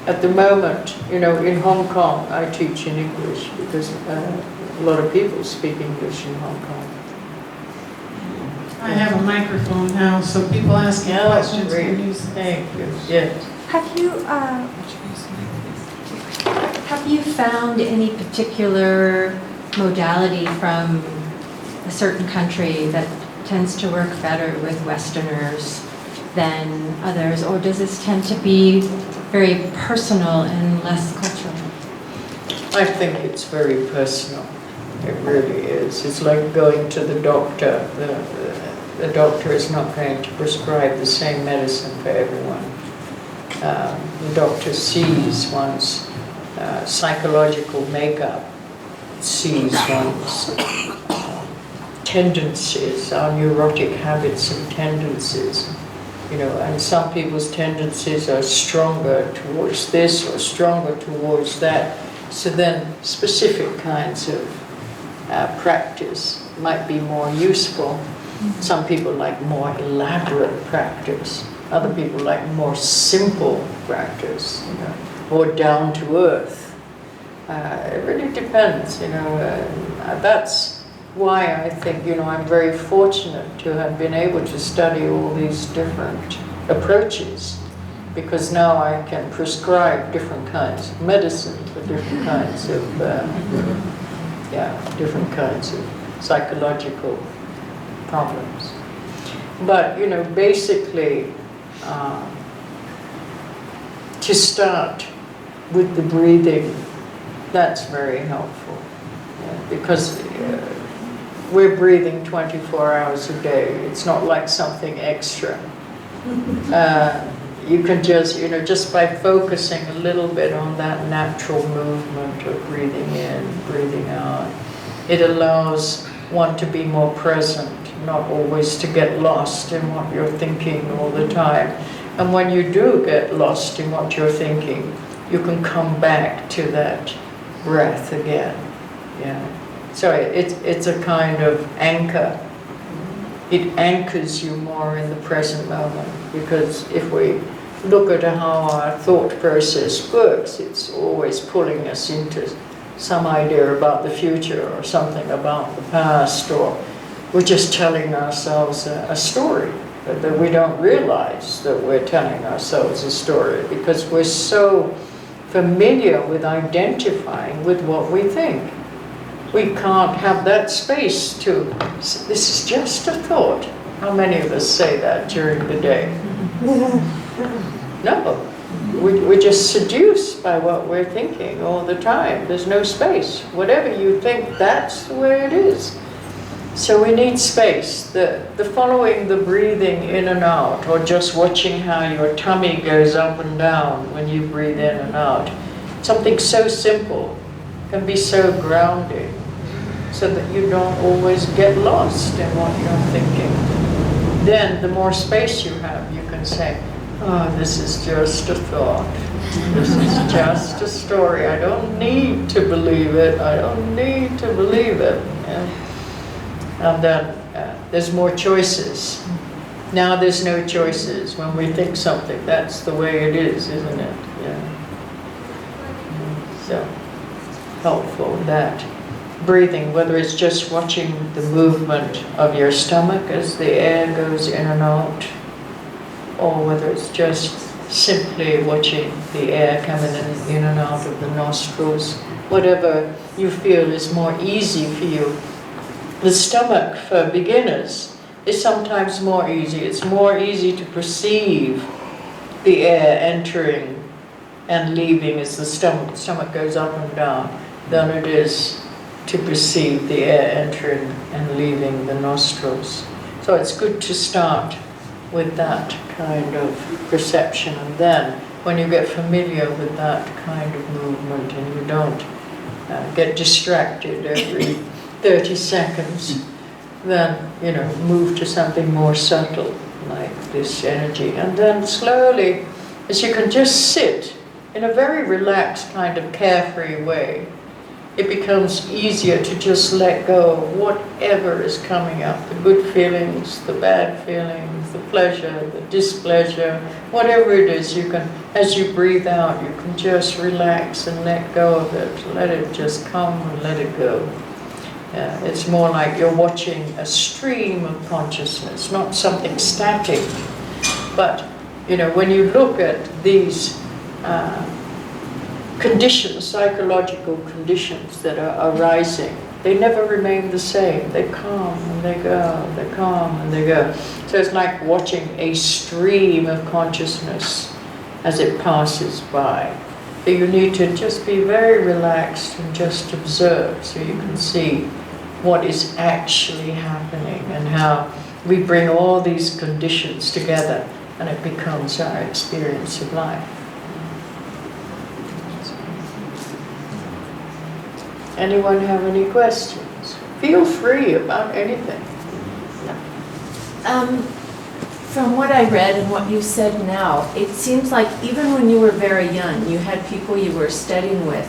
at the moment, in Hong Kong, I teach in English because a lot of people speak English in Hong Kong. I have a microphone now, so people asking questions great. can use it. Thank you. Yes. Have you found any particular modality from a certain country that tends to work better with Westerners than others, or does this tend to be very personal and less cultural? I think it's very personal. It really is. It's like going to the doctor. The doctor is not going to prescribe the same medicine for everyone. The doctor sees one's psychological makeup, sees one's tendencies, our neurotic habits and tendencies. And some people's tendencies are stronger towards this or stronger towards that. So then specific kinds of practice might be more useful. Some people like more elaborate practice. Other people like more simple practice, more down to earth. It really depends, that's why I think, I'm very fortunate to have been able to study all these different approaches, because now I can prescribe different kinds of medicine for different kinds of, different kinds of psychological problems. But, basically, to start with the breathing, that's very helpful, because we're breathing 24 hours a day. It's not like something extra. You can just by focusing a little bit on that natural movement of breathing in, breathing out, it allows one to be more present, not always to get lost in what you're thinking all the time. And when you do get lost in what you're thinking, you can come back to that breath again. So it's a kind of anchor. It anchors you more in the present moment, because if we look at how our thought process works, it's always pulling us into some idea about the future or something about the past, or we're just telling ourselves a story, that we don't realize that we're telling ourselves a story because we're so familiar with identifying with what we think. We can't have that space to, this is just a thought. How many of us say that during the day? No. We're just seduced by what we're thinking all the time. There's no space. Whatever you think, that's the way it is. So we need space. The following the breathing in and out, or just watching how your tummy goes up and down when you breathe in and out. Something so simple can be so grounding, so that you don't always get lost in what you're thinking. Then the more space you have, you can say, oh, this is just a thought. This is just a story. I don't need to believe it. I don't need to believe it. And then there's more choices. Now there's no choices. When we think something, that's the way it is, isn't it? So, helpful that. Breathing, whether it's just watching the movement of your stomach as the air goes in and out, or whether it's just simply watching the air coming in and out of the nostrils, whatever you feel is more easy for you. The stomach, for beginners, is sometimes more easy. It's more easy to perceive the air entering and leaving as the stomach goes up and down than it is to perceive the air entering and leaving the nostrils. So it's good to start with that kind of perception, and then when you get familiar with that kind of movement and you don't get distracted every 30 seconds, then move to something more subtle like this energy, and then slowly, as you can just sit in a very relaxed kind of carefree way, it becomes easier to just let go of whatever is coming up, the good feelings, the bad feelings, the pleasure, the displeasure, whatever it is, you can, as you breathe out, you can just relax and let go of it, let it just come and let it go. It's more like you're watching a stream of consciousness, not something static. But, you know, when you look at these conditions, psychological conditions that are arising, they never remain the same. They come and they go, they come and they go. So it's like watching a stream of consciousness as it passes by. So you need to just be very relaxed and just observe so you can see what is actually happening and how we bring all these conditions together and it becomes our experience of life. Anyone have any questions? Feel free about anything. From what I read and what you said now, it seems like even when you were very young, you had people you were studying with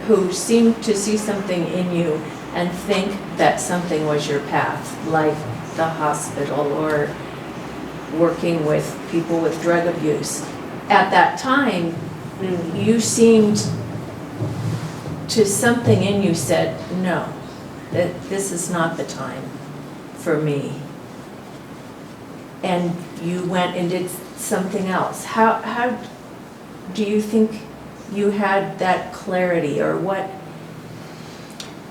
who seemed to see something in you and think that something was your path, like the hospital or working with people with drug abuse. At that time, you seemed to something in you said, no, that this is not the time for me. And you went and did something else. How do you think you had that clarity, or what?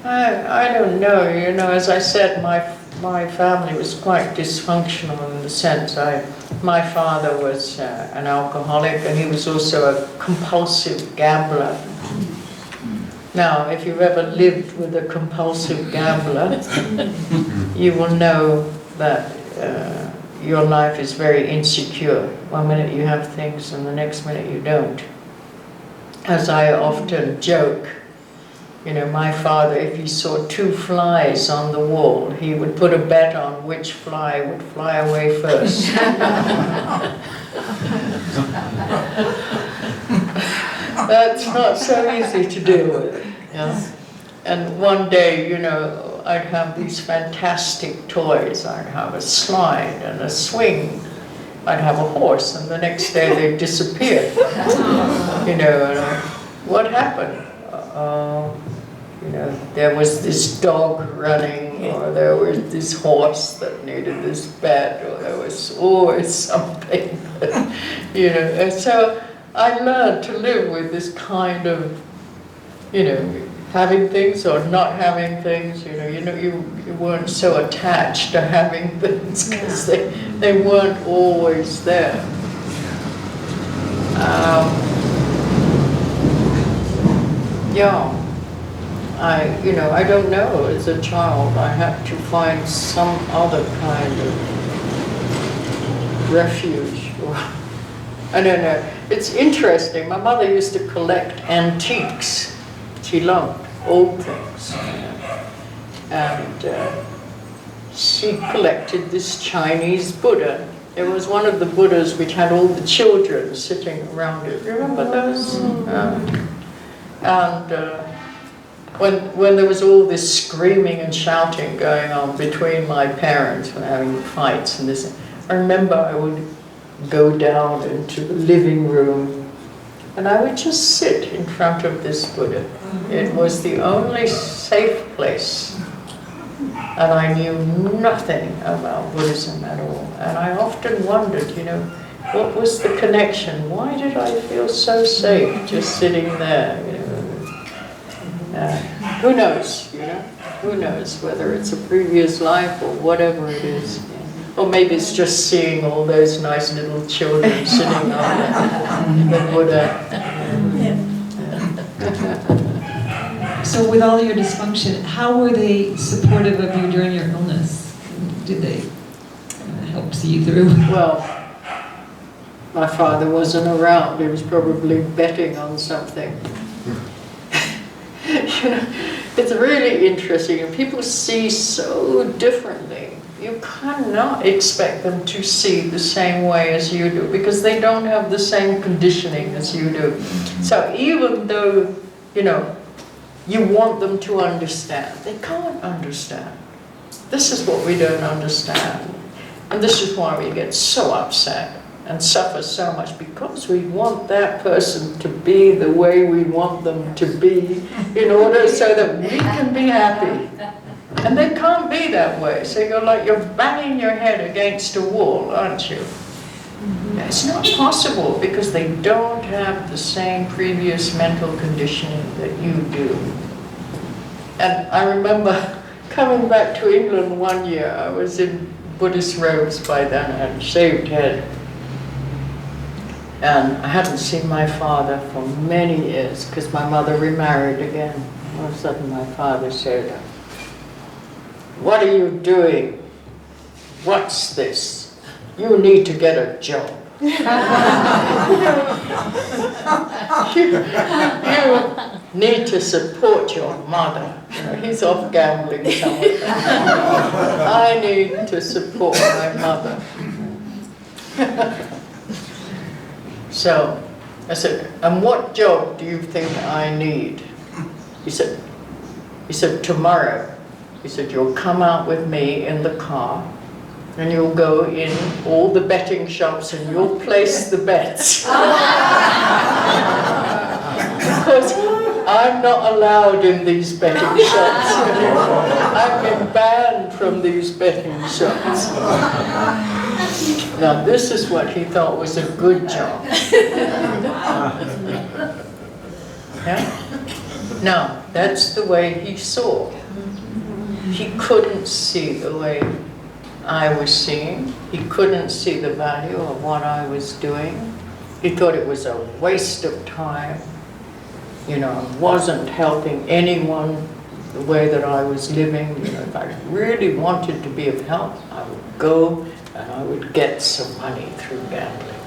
I don't know. You know, as I said, my family was quite dysfunctional in the sense my father was an alcoholic and he was also a compulsive gambler. Now, if you've ever lived with a compulsive gambler, you will know that your life is very insecure. One minute you have things and the next minute you don't. As I often joke, you know, my father, if he saw 2 flies on the wall, he would put a bet on which fly would fly away first. That's not so easy to deal with. Yeah? And one day, you know, I'd have these fantastic toys. I'd have a slide and a swing. I'd have a horse, and the next day they'd disappear. You know, and what happened? You know, there was this dog running, or there was this horse that needed this bet, or there was always something. You know, and so I learned to live with this kind of, you know, having things or not having things. You know, you weren't so attached to having things because they weren't always there. Yeah. I don't know, as a child I had to find some other kind of refuge. I don't know. It's interesting. My mother used to collect antiques. She loved old things. And she collected this Chinese Buddha. It was one of the Buddhas which had all the children sitting around it. Remember those? When there was all this screaming and shouting going on between my parents when having fights and this, I remember I would go down into the living room and I would just sit in front of this Buddha. It was the only safe place. And I knew nothing about Buddhism at all. And I often wondered, you know, what was the connection? Why did I feel so safe just sitting there? You know? Who knows, you know? Who knows whether it's a previous life or whatever it is. Or maybe it's just seeing all those nice little children sitting on the Buddha. So with all your dysfunction, how were they supportive of you during your illness? Did they help see you through? Well, my father wasn't around. He was probably betting on something. You know, it's really interesting, and people see so differently. you cannot expect them to see the same way as you do, because they don't have the same conditioning as you do. So even though, you know, you want them to understand, they can't understand. This is what we don't understand. And this is why we get so upset and suffer so much, because we want that person to be the way we want them to be in order so that we can be happy. And they can't be that way. So you're banging your head against a wall, aren't you? It's not possible, because they don't have the same previous mental conditioning that you do. And I remember coming back to England one year. I was in Buddhist robes by then and shaved head. And I hadn't seen my father for many years, because my mother remarried again. All of a sudden my father showed up. "What are you doing? What's this? You need to get a job." You need to support your mother. You know, he's off gambling somewhere. I need to support my mother. So I said, "And what job do you think I need?" He said, "Tomorrow." He said, "You'll come out with me in the car, and you'll go in all the betting shops and you'll place the bets." Because I'm not allowed in these betting shops anymore. I've been banned from these betting shops. Now this is what he thought was a good job. Yeah? Now, that's the way he saw. He couldn't see the way I was seeing. He couldn't see the value of what I was doing. He thought it was a waste of time. You know, I wasn't helping anyone the way that I was living. You know, if I really wanted to be of help, I would go and I would get some money through gambling.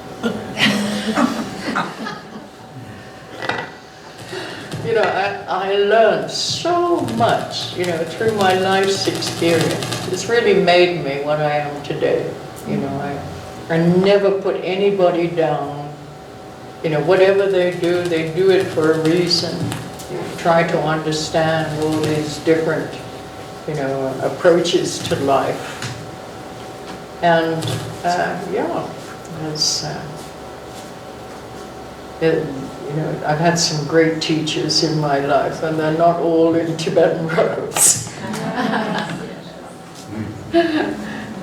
You know, I learned so much, you know, through my life's experience. It's really made me what I am today. You know, I never put anybody down. You know, whatever they do it for a reason. You try to understand all these different, you know, approaches to life. And, yeah, it's, you know, I've had some great teachers in my life, and they're not all in Tibetan robes.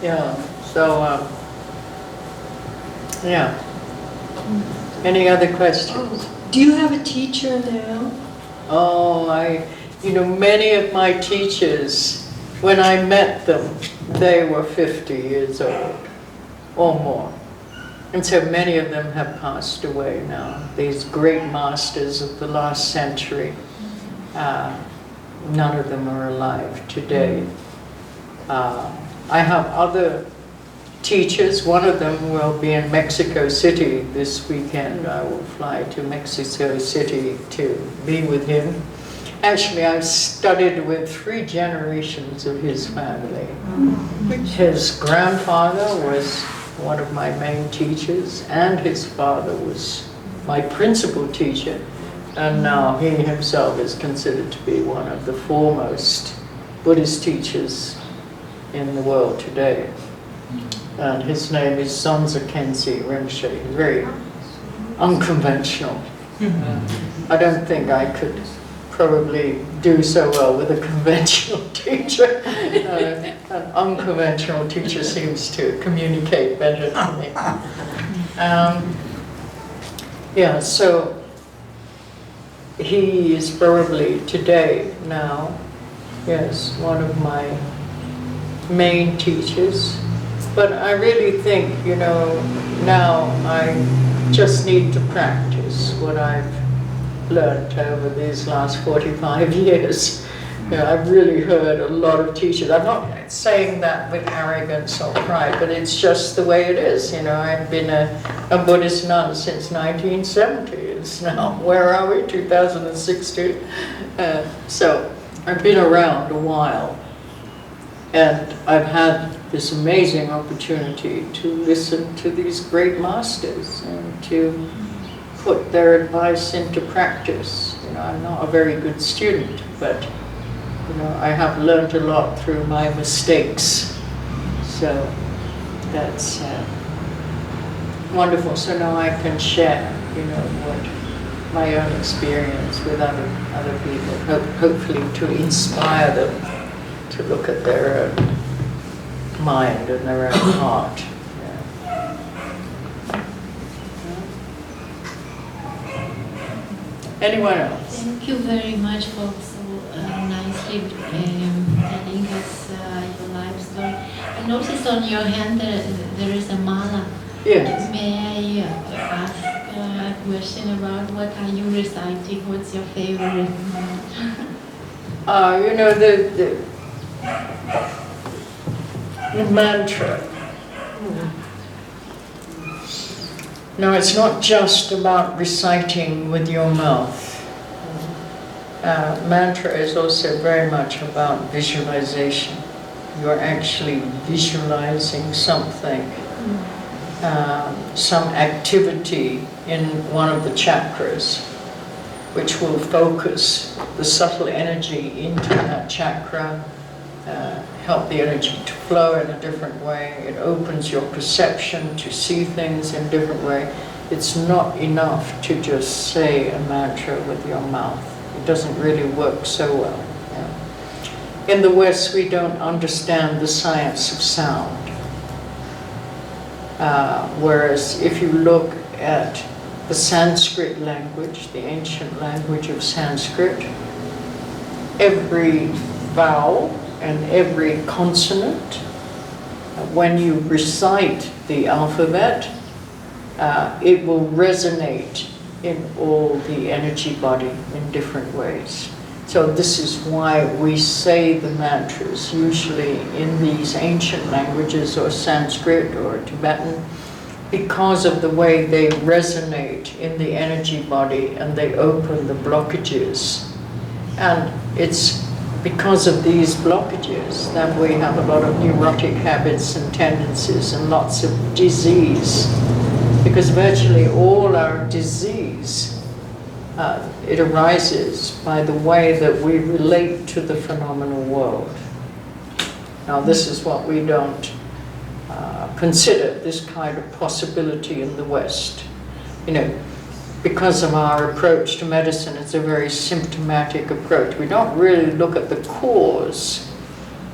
Yeah, so, yeah. Any other questions? Do you have a teacher now? Oh, you know, many of my teachers, when I met them, they were 50 years old or more. And so many of them have passed away now, these great masters of the last century. None of them are alive today. I have other teachers. One of them will be in Mexico City this weekend. I will fly to Mexico City to be with him. Actually, I've studied with 3 generations of his family. His grandfather was one of my main teachers, and his father was my principal teacher, and now he himself is considered to be one of the foremost Buddhist teachers in the world today. And his name is Zamba Chozom, very unconventional. I don't think I could probably do so well with a conventional teacher. An unconventional teacher seems to communicate better to me. Yeah, so he is probably today now, yes, one of my main teachers. But I really think, you know, now I just need to practice what I've learned over these last 45 years. You know, I've really heard a lot of teachers. I'm not saying that with arrogance or pride, but it's just the way it is. You know, I've been a Buddhist nun since 1970. It's now, where are we, 2016? So I've been around a while. And I've had this amazing opportunity to listen to these great masters and to put their advice into practice. You know, I'm not a very good student, but you know, I have learned a lot through my mistakes. So that's wonderful. So now I can share, you know, what my own experience with other people, hopefully to inspire them to look at their own mind and their own heart. Yeah. Anyone else? Thank you very much for so nicely telling us your life story. I noticed on your hand there is a mala. Yes. May I ask a question about what are you reciting? What's your favorite mala? You know, the mantra. No, it's not just about reciting with your mouth. Mantra is also very much about visualization. You're actually visualizing something, some activity in one of the chakras, which will focus the subtle energy into that chakra, help the energy to flow in a different way. It opens your perception to see things in a different way. It's not enough to just say a mantra with your mouth. It doesn't really work so well. Yeah. In the West, we don't understand the science of sound. Whereas if you look at the Sanskrit language, the ancient language of Sanskrit, every vowel and every consonant, when you recite the alphabet, it will resonate in all the energy body in different ways. So this is why we say the mantras, usually in these ancient languages or Sanskrit or Tibetan, because of the way they resonate in the energy body and they open the blockages. And it's because of these blockages that we have a lot of neurotic habits and tendencies and lots of disease. Because virtually all our disease, it arises by the way that we relate to the phenomenal world. Now this is what we don't consider, this kind of possibility in the West. You know, because of our approach to medicine, it's a very symptomatic approach. We don't really look at the cause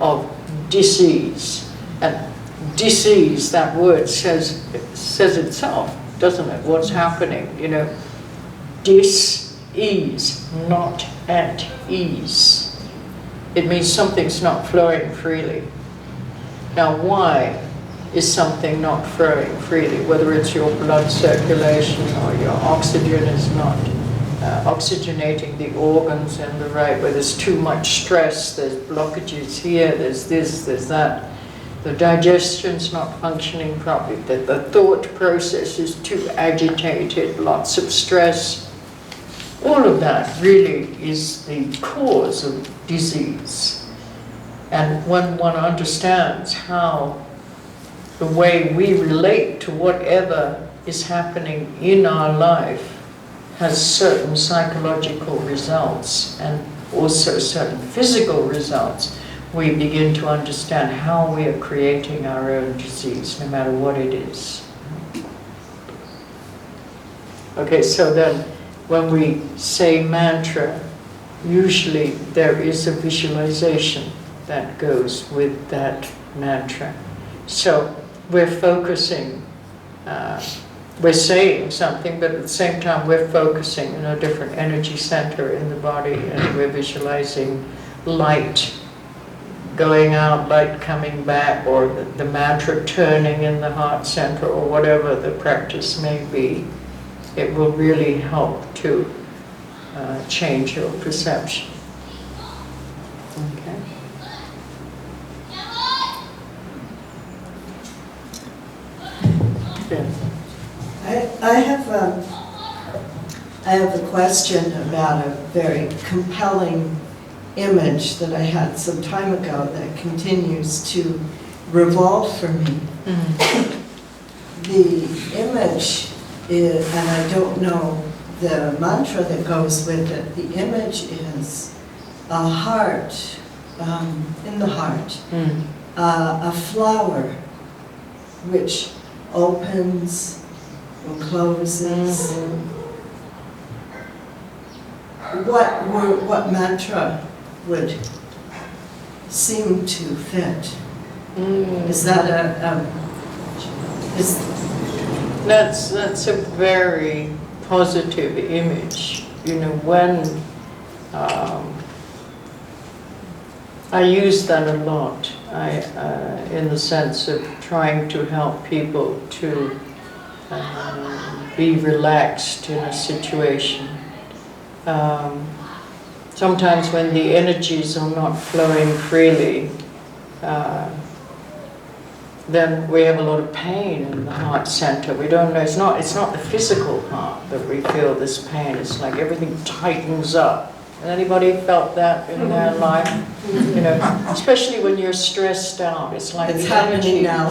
of disease. And disease, that word says itself, doesn't it? What's happening, you know? Dis-ease, not at ease. It means something's not flowing freely. Now why is something not flowing freely? Whether it's your blood circulation or your oxygen is not oxygenating the organs in the right way. There's too much stress, there's blockages here, there's this, there's that. The digestion's not functioning properly, the thought process is too agitated, lots of stress. All of that really is the cause of disease. And when one understands how the way we relate to whatever is happening in our life has certain psychological results and also certain physical results, we begin to understand how we are creating our own disease, no matter what it is. Okay, so then when we say mantra, usually there is a visualization that goes with that mantra. So we're focusing, we're saying something, but at the same time we're focusing in a different energy center in the body, and we're visualizing light going out, light coming back, or the mantra turning in the heart center, or whatever the practice may be. It will really help to change your perception. Okay. Yeah. I have a question about a very compelling image that I had some time ago that continues to revolve for me. The image is, and I don't know the mantra that goes with it, the image is a heart, in the heart, a flower which opens and closes. What mantra would seem to fit? Is that That's a very positive image. You know, when I use that a lot, in the sense of trying to help people to be relaxed in a situation. Sometimes when the energies are not flowing freely, then we have a lot of pain in the heart center. We don't know, it's not the physical heart that we feel this pain. It's like everything tightens up. Has anybody felt that in their life? You know, especially when you're stressed out. It's like it's the happening energy. now?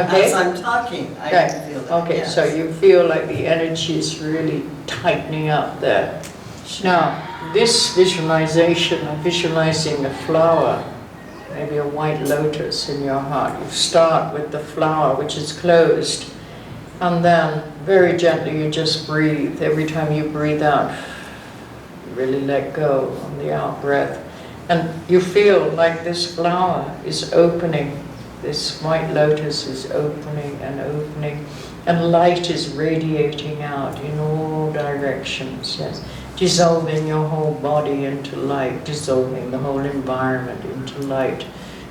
Okay. As I'm talking, I Okay. can feel that. Okay, yes. so you feel like the energy is really tightening up there. Now, this visualization of visualizing a flower, maybe a white lotus in your heart, you start with the flower which is closed, and then very gently you just breathe. Every time you breathe out, you really let go on the out breath. And you feel like this flower is opening, this white lotus is opening, and light is radiating out in all directions, yes. Dissolving your whole body into light, dissolving the whole environment into light,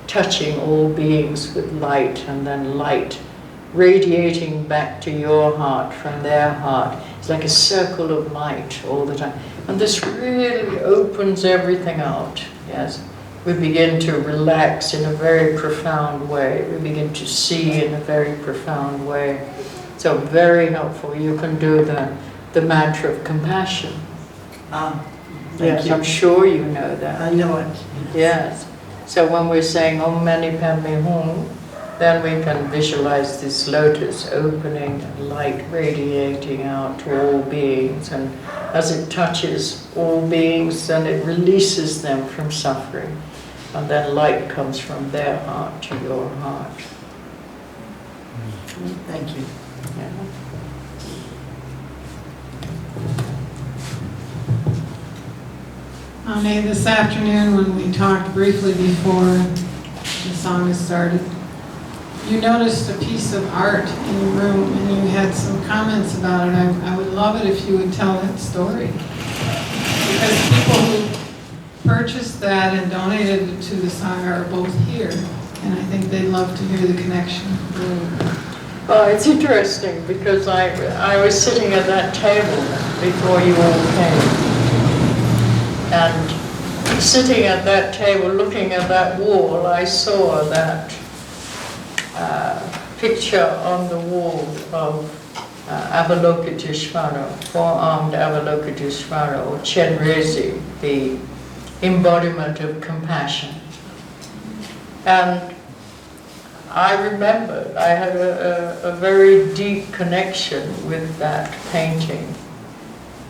touching all beings with light, and then light radiating back to your heart from their heart. It's like a circle of light all the time. And this really opens everything out, yes. We begin to relax in a very profound way. We begin to see in a very profound way. So very helpful. You can do the mantra of compassion. Yes, I'm sure you know that. I know it. Yes. So when we're saying Om Mani Padme Hum, then we can visualize this lotus opening and light radiating out to all beings. And as it touches all beings, then it releases them from suffering. And then light comes from their heart to your heart. Thank you. Yeah. Ane, this afternoon when we talked briefly before the Sangha started, you noticed a piece of art in the room and you had some comments about it. I would love it if you would tell that story. Because people who purchased that and donated it to the Sangha are both here, and I think they'd love to hear the connection. Well, it's interesting because I was sitting at that table before you all came. And sitting at that table, looking at that wall, I saw that picture on the wall of Avalokiteshvara, four-armed Avalokiteshvara, or Chenrezi, the embodiment of compassion. And I remembered, I had a very deep connection with that painting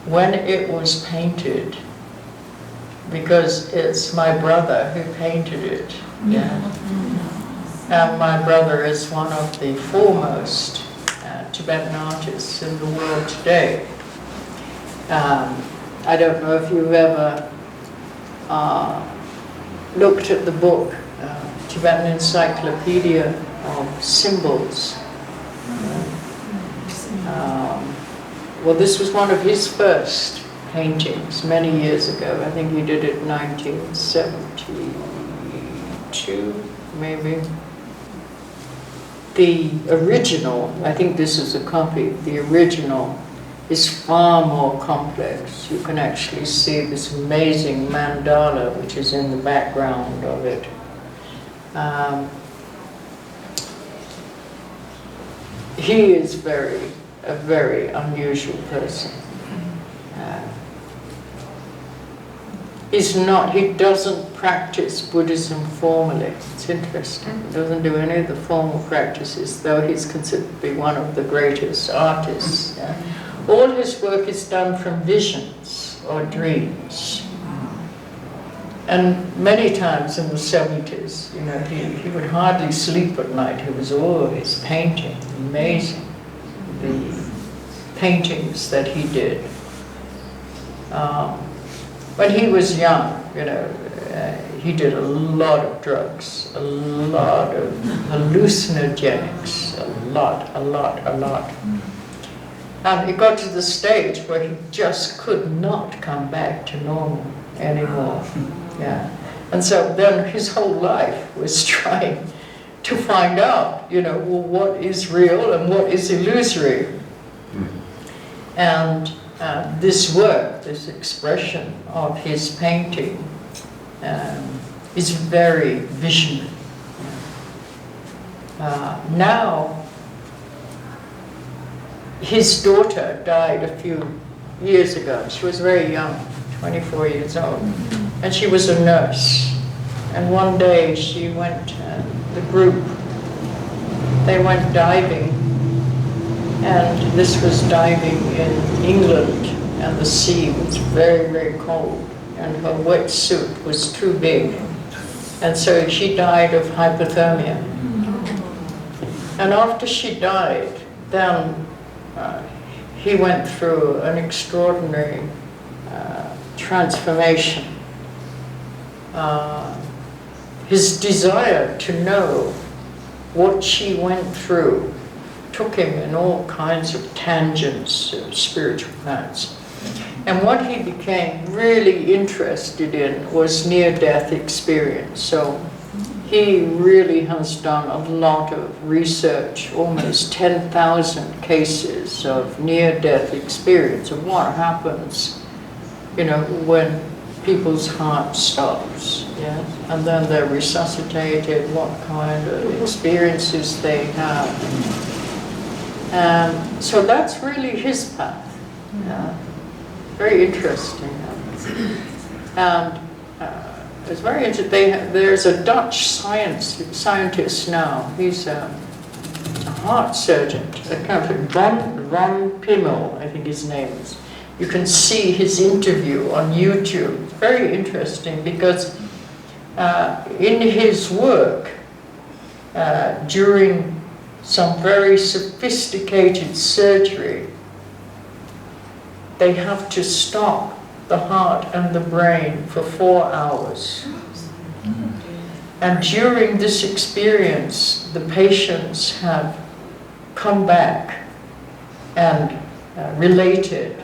when it was painted, because it's my brother who painted it. Yeah. And my brother is one of the foremost Tibetan artists in the world today. I don't know if you've ever looked at the book, Tibetan Encyclopedia of Symbols. Well, this was one of his first paintings many years ago. I think he did it in 1972, maybe. The original, I think this is a copy, the original is far more complex. You can actually see this amazing mandala which is in the background of it. He is a very unusual person. he doesn't practice Buddhism formally. It's interesting. He doesn't do any of the formal practices, though he's considered to be one of the greatest artists. Yeah. All his work is done from visions or dreams. And many times in the 70s, he would hardly sleep at night. He was always painting, amazing, the paintings that he did. When he was young, he did a lot of drugs, a lot of hallucinogenics, a lot. And it got to the stage where he just could not come back to normal anymore. Yeah. And so then his whole life was trying to find out, what is real and what is illusory. And this work, this expression of his painting is very visionary. Now, his daughter died a few years ago. She was very young, 24 years old, and she was a nurse. And one day she went, the group, they went diving, and this was diving in England, and the sea was very, very cold, and her wetsuit was too big, and so she died of hypothermia. And after she died, then he went through an extraordinary transformation. His desire to know what she went through took him in all kinds of tangents, spiritual paths. And what he became really interested in was near-death experience. So he really has done a lot of research, almost 10,000 cases of near-death experience of what happens, when people's heart stops, yes? And then they're resuscitated, what kind of experiences they have. So that's really his path. Yeah. Very interesting. And it's very interesting. There's a Dutch scientist now. He's a heart surgeon, a kind of Von Pimmel, I think his name is. You can see his interview on YouTube. Very interesting because in his work, during some very sophisticated surgery, they have to stop the heart and the brain for 4 hours. And during this experience, the patients have come back and related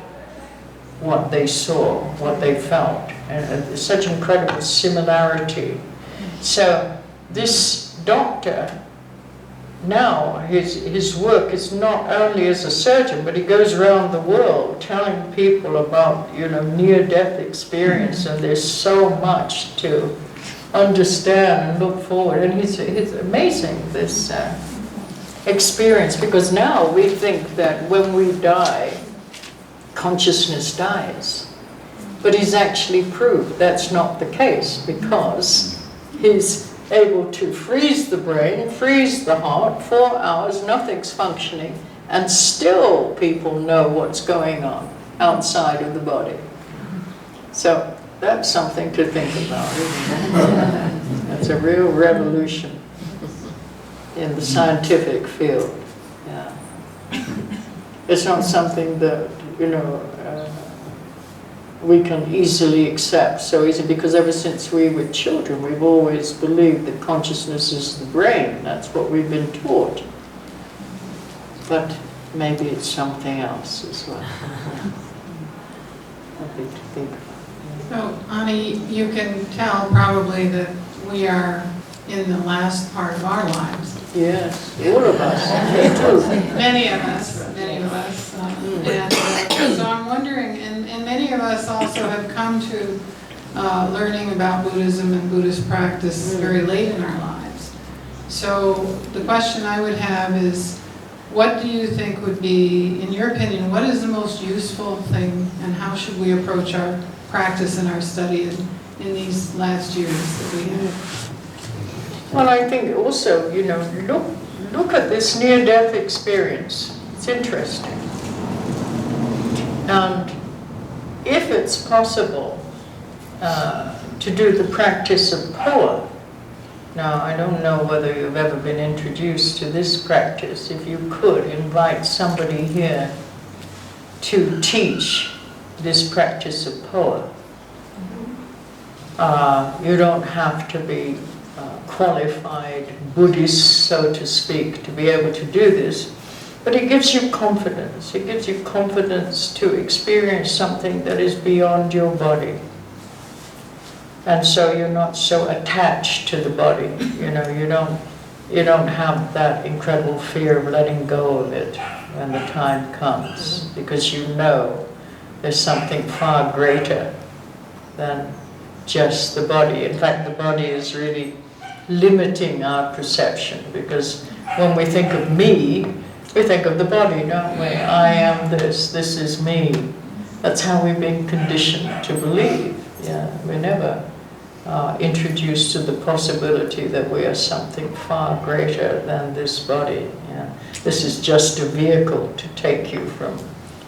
what they saw, what they felt, and such incredible similarity. So this doctor, now his work is not only as a surgeon, but he goes around the world telling people about near-death experience, and there's so much to understand and look forward. And it's amazing, this experience, because now we think that when we die, consciousness dies. But he's actually proved that's not the case, because he's able to freeze the brain, freeze the heart, 4 hours, nothing's functioning, and still people know what's going on outside of the body. So that's something to think about, isn't it? That's a real revolution in the scientific field. Yeah. It's not something that we can easily accept so easy, because ever since we were children, we've always believed that consciousness is the brain. That's what we've been taught. But maybe it's something else as well. Something to think about. So, Ani, you can tell probably that we are in the last part of our lives. Yes, all of us. Many of us. And so I'm wondering, and many of us also have come to learning about Buddhism and Buddhist practice very late in our lives. So the question I would have is, what do you think would be, in your opinion, what is the most useful thing, and how should we approach our practice and our study in these last years that we had. Well, I think also, look at this near-death experience. It's interesting. And if it's possible to do the practice of poa, now I don't know whether you've ever been introduced to this practice. If you could invite somebody here to teach this practice of poa, you don't have to be qualified Buddhist, so to speak, to be able to do this, but it gives you confidence. It gives you confidence to experience something that is beyond your body. And so you're not so attached to the body. You don't have that incredible fear of letting go of it when the time comes, because you know there's something far greater than just the body. In fact, the body is really limiting our perception, because when we think of me, we think of the body, don't we? I am this is me. That's how we've been conditioned to believe. Yeah, we're never introduced to the possibility that we are something far greater than this body. Yeah. This is just a vehicle to take you from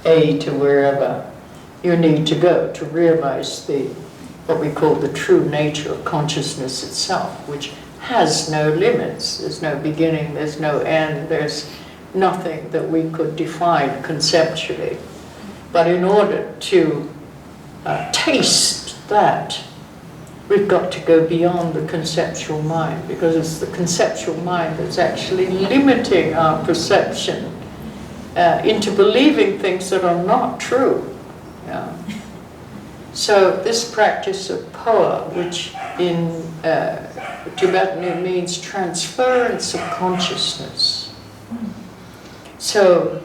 A to wherever you need to go to realize what we call the true nature of consciousness itself, which has no limits. There's no beginning, there's no end, there's nothing that we could define conceptually. But in order to taste that, we've got to go beyond the conceptual mind, because it's the conceptual mind that's actually limiting our perception into believing things that are not true. Yeah. So this practice of poa, which in Tibetan it means transference of consciousness. So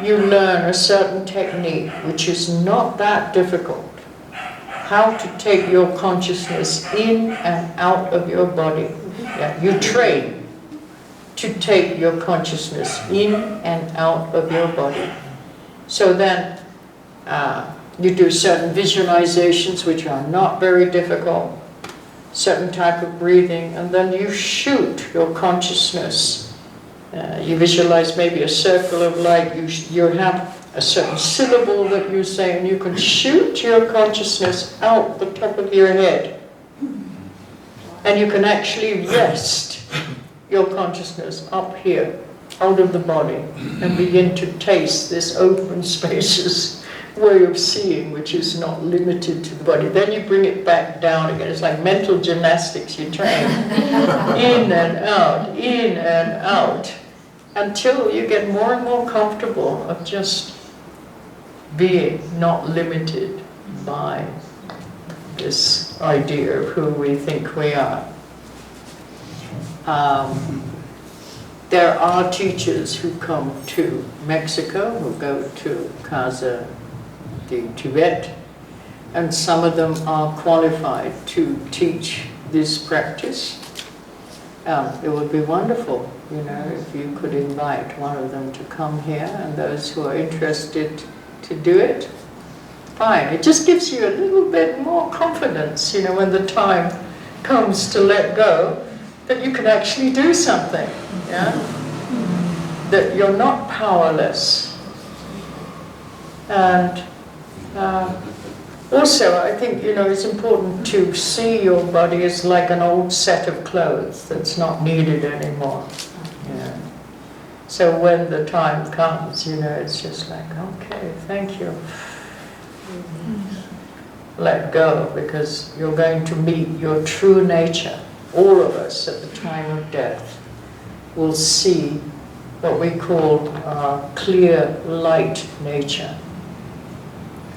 you learn a certain technique which is not that difficult. How to take your consciousness in and out of your body. Yeah, you train to take your consciousness in and out of your body. So then you do certain visualizations which are not very difficult, certain type of breathing, and then you shoot your consciousness. You visualize maybe a circle of light, you have a certain syllable that you say, and you can shoot your consciousness out the top of your head. And you can actually rest your consciousness up here, out of the body, and begin to taste this open, spacious way of seeing, which is not limited to the body. Then you bring it back down again. It's like mental gymnastics. You train in and out, until you get more and more comfortable of just being not limited by this idea of who we think we are. There are teachers who come to Mexico, who go to Casa de Tibet, and some of them are qualified to teach this practice. It would be wonderful, if you could invite one of them to come here, and those who are interested to do it, fine. It just gives you a little bit more confidence, when the time comes to let go, that you can actually do something, yeah? That you're not powerless. And also, I think, it's important to see your body as like an old set of clothes that's not needed anymore. Yeah. So when the time comes, it's just like, okay, thank you. Let go, because you're going to meet your true nature. All of us at the time of death will see what we call our clear light nature.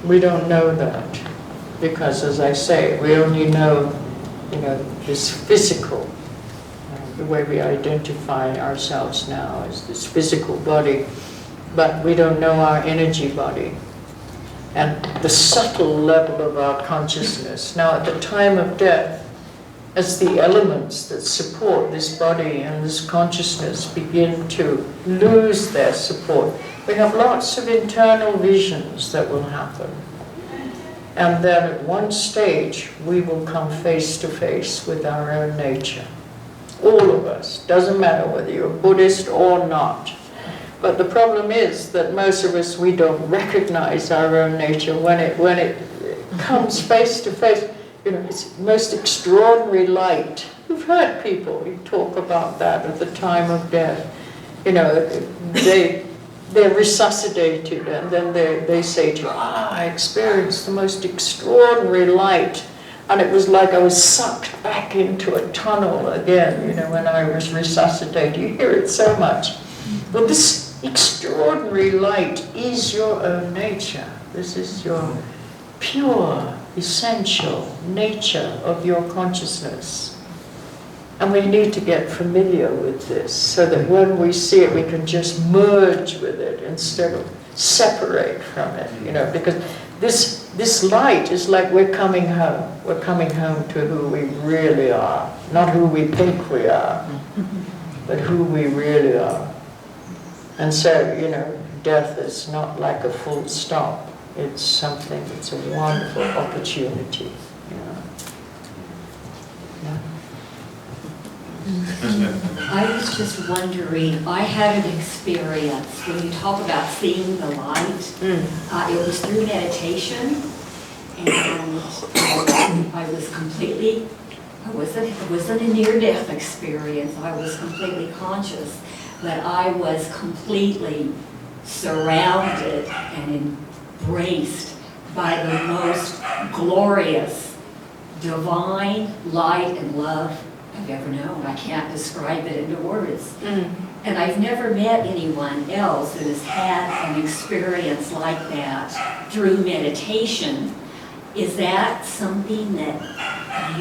We don't know that, because, as I say, we only know, this physical, the way we identify ourselves now as this physical body, but we don't know our energy body and the subtle level of our consciousness. Now, at the time of death, as the elements that support this body and this consciousness begin to lose their support, we have lots of internal visions that will happen. And then at one stage, we will come face to face with our own nature. All of us, doesn't matter whether you're Buddhist or not. But the problem is that most of us, we don't recognize our own nature when it comes face to face. You know, it's the most extraordinary light. You've heard people talk about that at the time of death. You know, they're resuscitated, and then they say to you, I experienced the most extraordinary light. And it was like I was sucked back into a tunnel again, you know, when I was resuscitated. You hear it so much. But this extraordinary light is your own nature. This is your pure, essential nature of your consciousness. And we need to get familiar with this so that when we see it, we can just merge with it instead of separate from it, you know, because this light is like we're coming home. We're coming home to who we really are, not who we think we are, but who we really are. And so, you know, death is not like a full stop. It's something, it's a wonderful opportunity, you know. Yeah. I was just wondering, I had an experience, when you talk about seeing the light, it was through meditation, and I was completely, it wasn't a near-death experience, I was completely conscious, but I was completely surrounded and embraced by the most glorious, divine light and love I've ever known. I can't describe it into words. And I've never met anyone else that has had an experience like that through meditation. Is that something that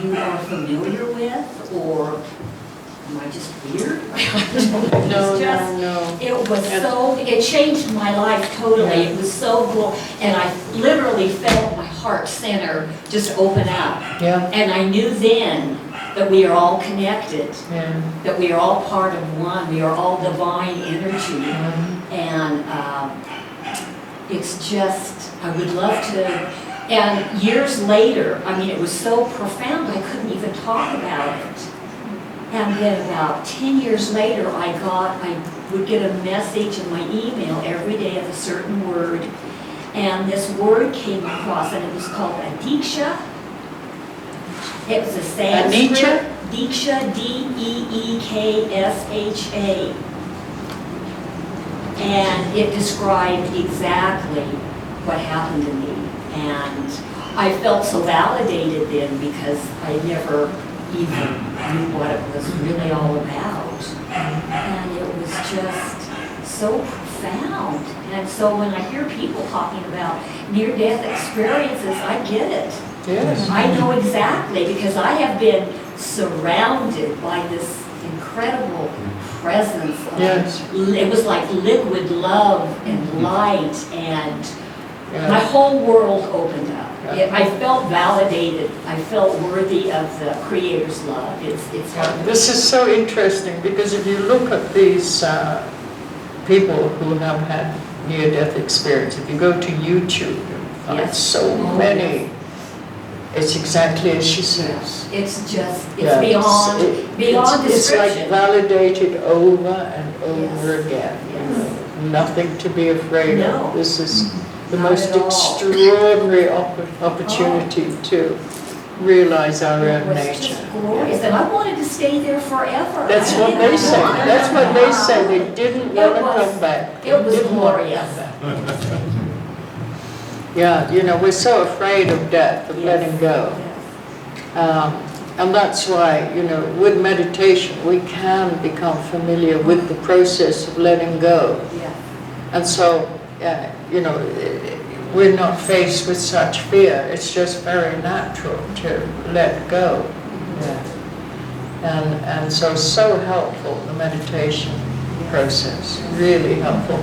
you are familiar with, or am I just weird? No. It was so, it changed my life totally. Yeah. It was so cool. And I literally felt my heart center just open up. Yeah. And I knew then that we are all connected, Yeah. that we are all part of one, we are all divine energy. And it's just, I would love to, and years later, I mean, it was so profound, I couldn't even talk about it. And then about 10 years later, I would get a message in my email every day of a certain word. And this word came across, and it was called Adiksha. It was a Sanskrit. Diksha, D-E-E-K-S-H-A. And it described exactly what happened to me. And I felt so validated then because I never even knew what it was really all about. And it was just so profound. And so when I hear people talking about near-death experiences, I get it. Yes. I know exactly, because I have been surrounded by this incredible presence of, Yes. it was like liquid love and light, and my whole world opened up. I felt validated. I felt worthy of the Creator's love. It's This is so interesting because if you look at these people who have had near-death experience, if you go to YouTube, you find so many. It's exactly as she says. It's just, it's beyond description. It's like validated over and over again. You know, nothing to be afraid of. This is the most extraordinary opportunity to realize our own nature. Just glorious, and I wanted to stay there forever. That's what they say. That's what they say. They didn't want to come back. It was glorious. Yeah, you know, we're so afraid of death, of letting go. And that's why, you know, with meditation, we can become familiar with the process of letting go. And so, you know, we're not faced with such fear. It's just very natural to let go. And so helpful, the meditation process, really helpful.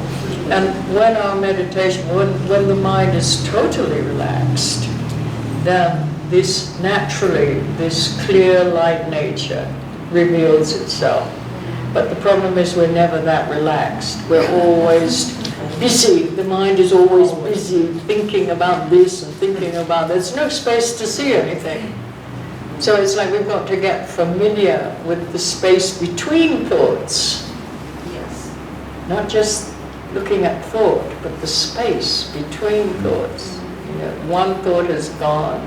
And when our meditation, when the mind is totally relaxed, then this clear light nature reveals itself. But the problem is we're never that relaxed. We're always busy. The mind is always busy thinking about this and thinking about that. There's no space to see anything. So it's like we've got to get familiar with the space between thoughts. Yes. Not just looking at thought, but the space between thoughts. You know, one thought has gone,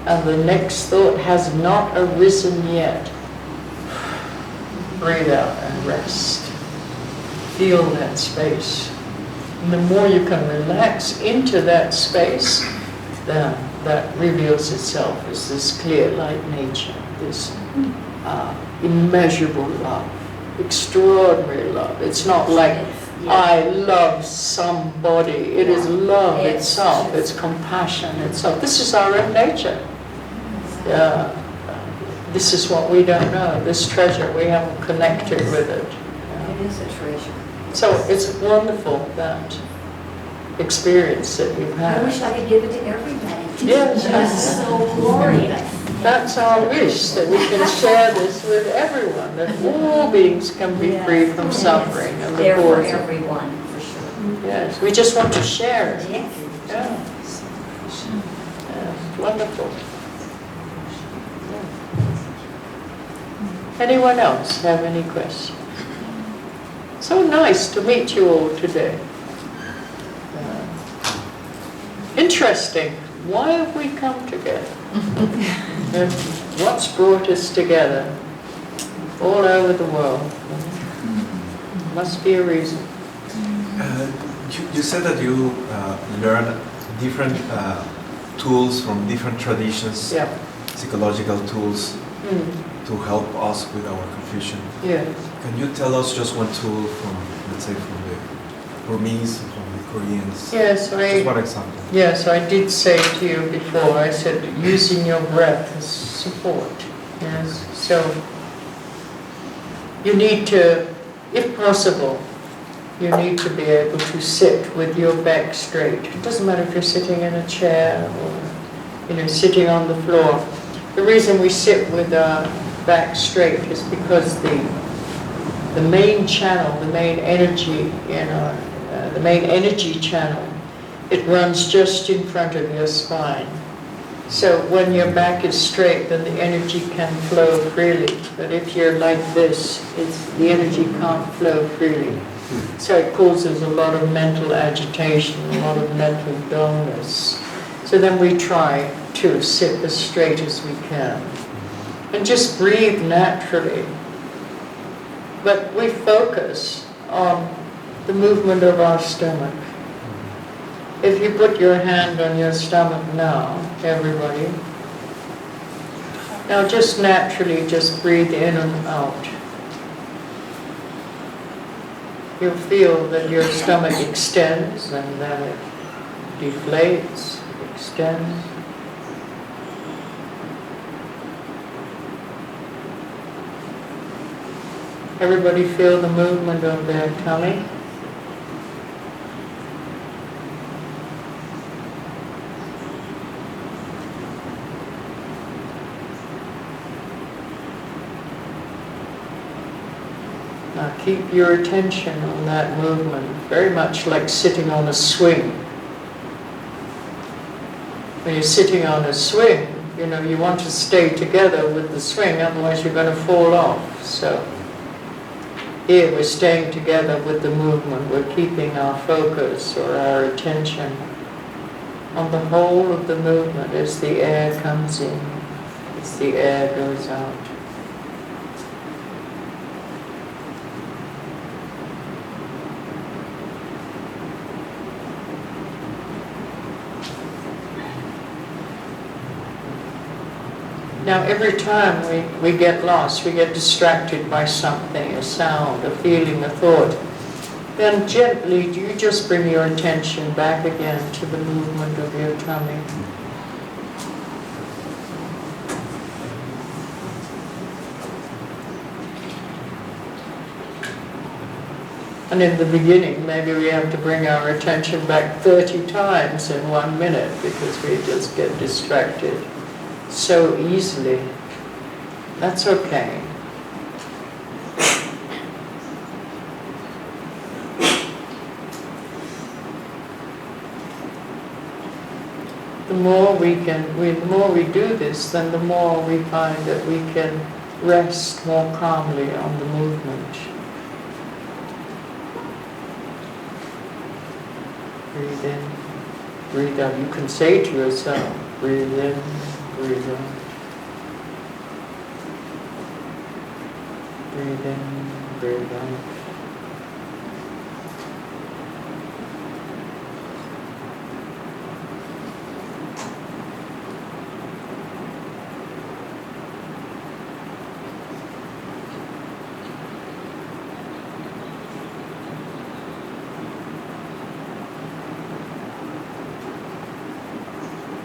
and the next thought has not arisen yet. Breathe out and rest. Feel that space. And the more you can relax into that space, then that reveals itself as this clear light nature, this immeasurable love, extraordinary love. It's not like I love somebody. It is love itself. It's compassion itself. This is our own nature. This is what we don't know. This treasure, we haven't connected with it. It is a treasure. So it's wonderful, that experience that you've had. I wish I could give it to everybody. Yes. It's just so glorious. That's our wish, that we can share this with everyone, that all beings can be free from suffering and the There for cause of. everyone, for sure. Yes, we just want to share it. Yes. Yeah. Yeah, wonderful. Anyone else have any questions? So nice to meet you all today. Interesting. Why have we come together? What's brought us together all over the world? Must be a reason. You said that you learned different tools from different traditions, Yeah. psychological tools, to help us with our confusion. Yes. Can you tell us just one tool from, let's say, from the Burmese, from the Koreans? Yes, Just one example. Yes, I did say to you before, I said using your breath as support. Yes, so you need to, if possible, you need to be able to sit with your back straight. It doesn't matter if you're sitting in a chair or, sitting on the floor. The reason we sit with our back straight is because the main channel, the main energy the main energy channel, it runs just in front of your spine. So when your back is straight, then the energy can flow freely. But if you're like this, the energy can't flow freely. So it causes a lot of mental agitation, a lot of mental dullness. So then we try to sit as straight as we can. And just breathe naturally. But we focus on the movement of our stomach. If you put your hand on your stomach now, everybody, now just naturally just breathe in and out. You'll feel that your stomach extends and then it deflates, extends. Everybody feel the movement of their tummy? Now keep your attention on that movement, very much like sitting on a swing. When you're sitting on a swing, you want to stay together with the swing, otherwise you're going to fall off. So here we're staying together with the movement, we're keeping our focus or our attention on the whole of the movement as the air comes in, as the air goes out. Now every time we get lost, we get distracted by something, a sound, a feeling, a thought, then gently you just bring your attention back again to the movement of your tummy. And in the beginning, maybe we have to bring our attention back 30 times in 1 minute because we just get distracted so easily. That's okay. The more we do this, then the more we find that we can rest more calmly on the movement. Breathe in, breathe out. You can say to yourself, breathe in, breathe out. Breathe in, breathe out.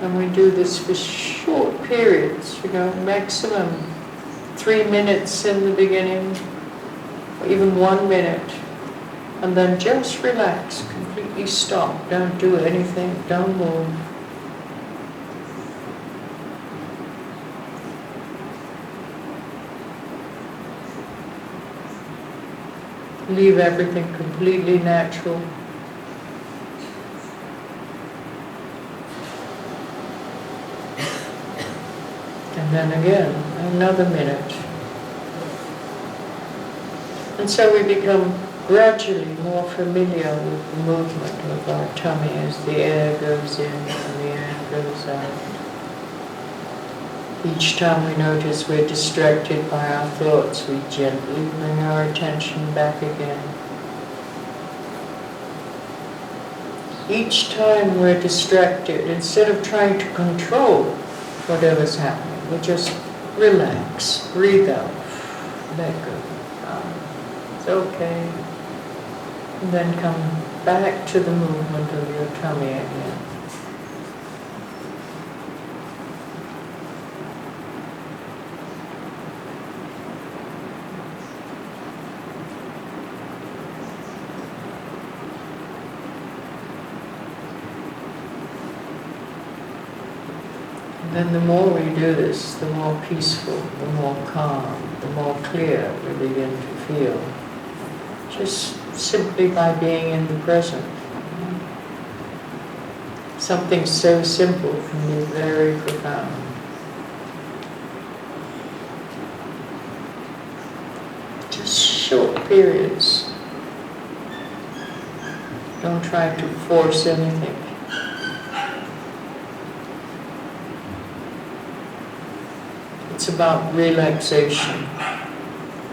And we do this for short periods, maximum 3 minutes in the beginning, or even 1 minute. And then just relax, completely stop, don't do anything, don't move. Leave everything completely natural. And then again, another minute. And so we become gradually more familiar with the movement of our tummy as the air goes in and the air goes out. Each time we notice we're distracted by our thoughts, we gently bring our attention back again. Each time we're distracted, instead of trying to control whatever's happening, we just relax, breathe out, let go. It's okay. And then come back to the movement of your tummy again. And the more we do this, the more peaceful, the more calm, the more clear we begin to feel. Just simply by being in the present. Something so simple can be very profound. Just short periods. Don't try to force anything. It's about relaxation.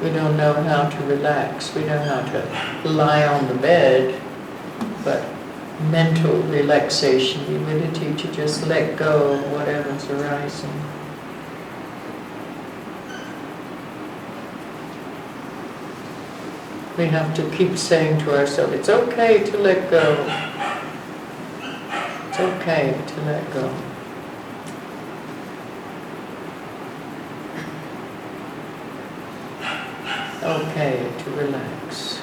We don't know how to relax. We know how to lie on the bed, but mental relaxation, the ability to just let go of whatever's arising. We have to keep saying to ourselves, it's okay to let go. It's okay to let go. Okay to relax.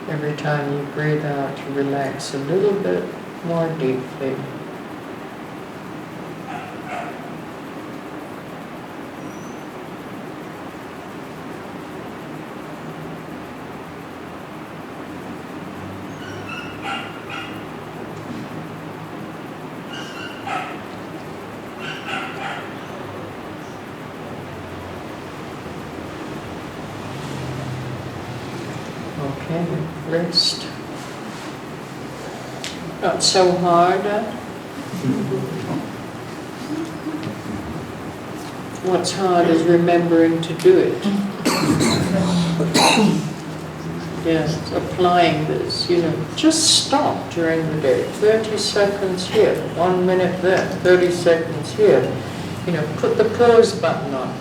Every time you breathe out, you relax a little bit more deeply. Okay, rest. Not so hard. What's hard is remembering to do it. Yes, applying this, just stop during the day. 30 seconds here, 1 minute there, 30 seconds here. Put the pause button on.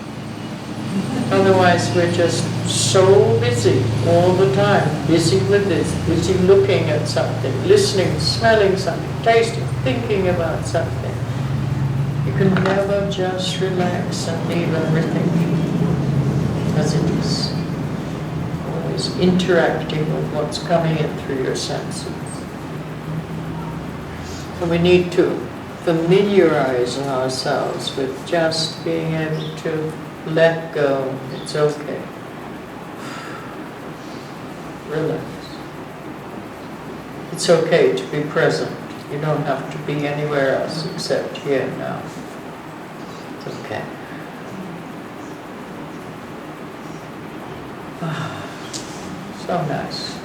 Otherwise, we're just so busy all the time, busy with this, busy looking at something, listening, smelling something, tasting, thinking about something. You can never just relax and leave everything as it is. Always interacting with what's coming in through your senses. So we need to familiarize ourselves with just being able to let go. It's okay. relax. It's okay to be present. You don't have to be anywhere else except here now. It's okay. So nice.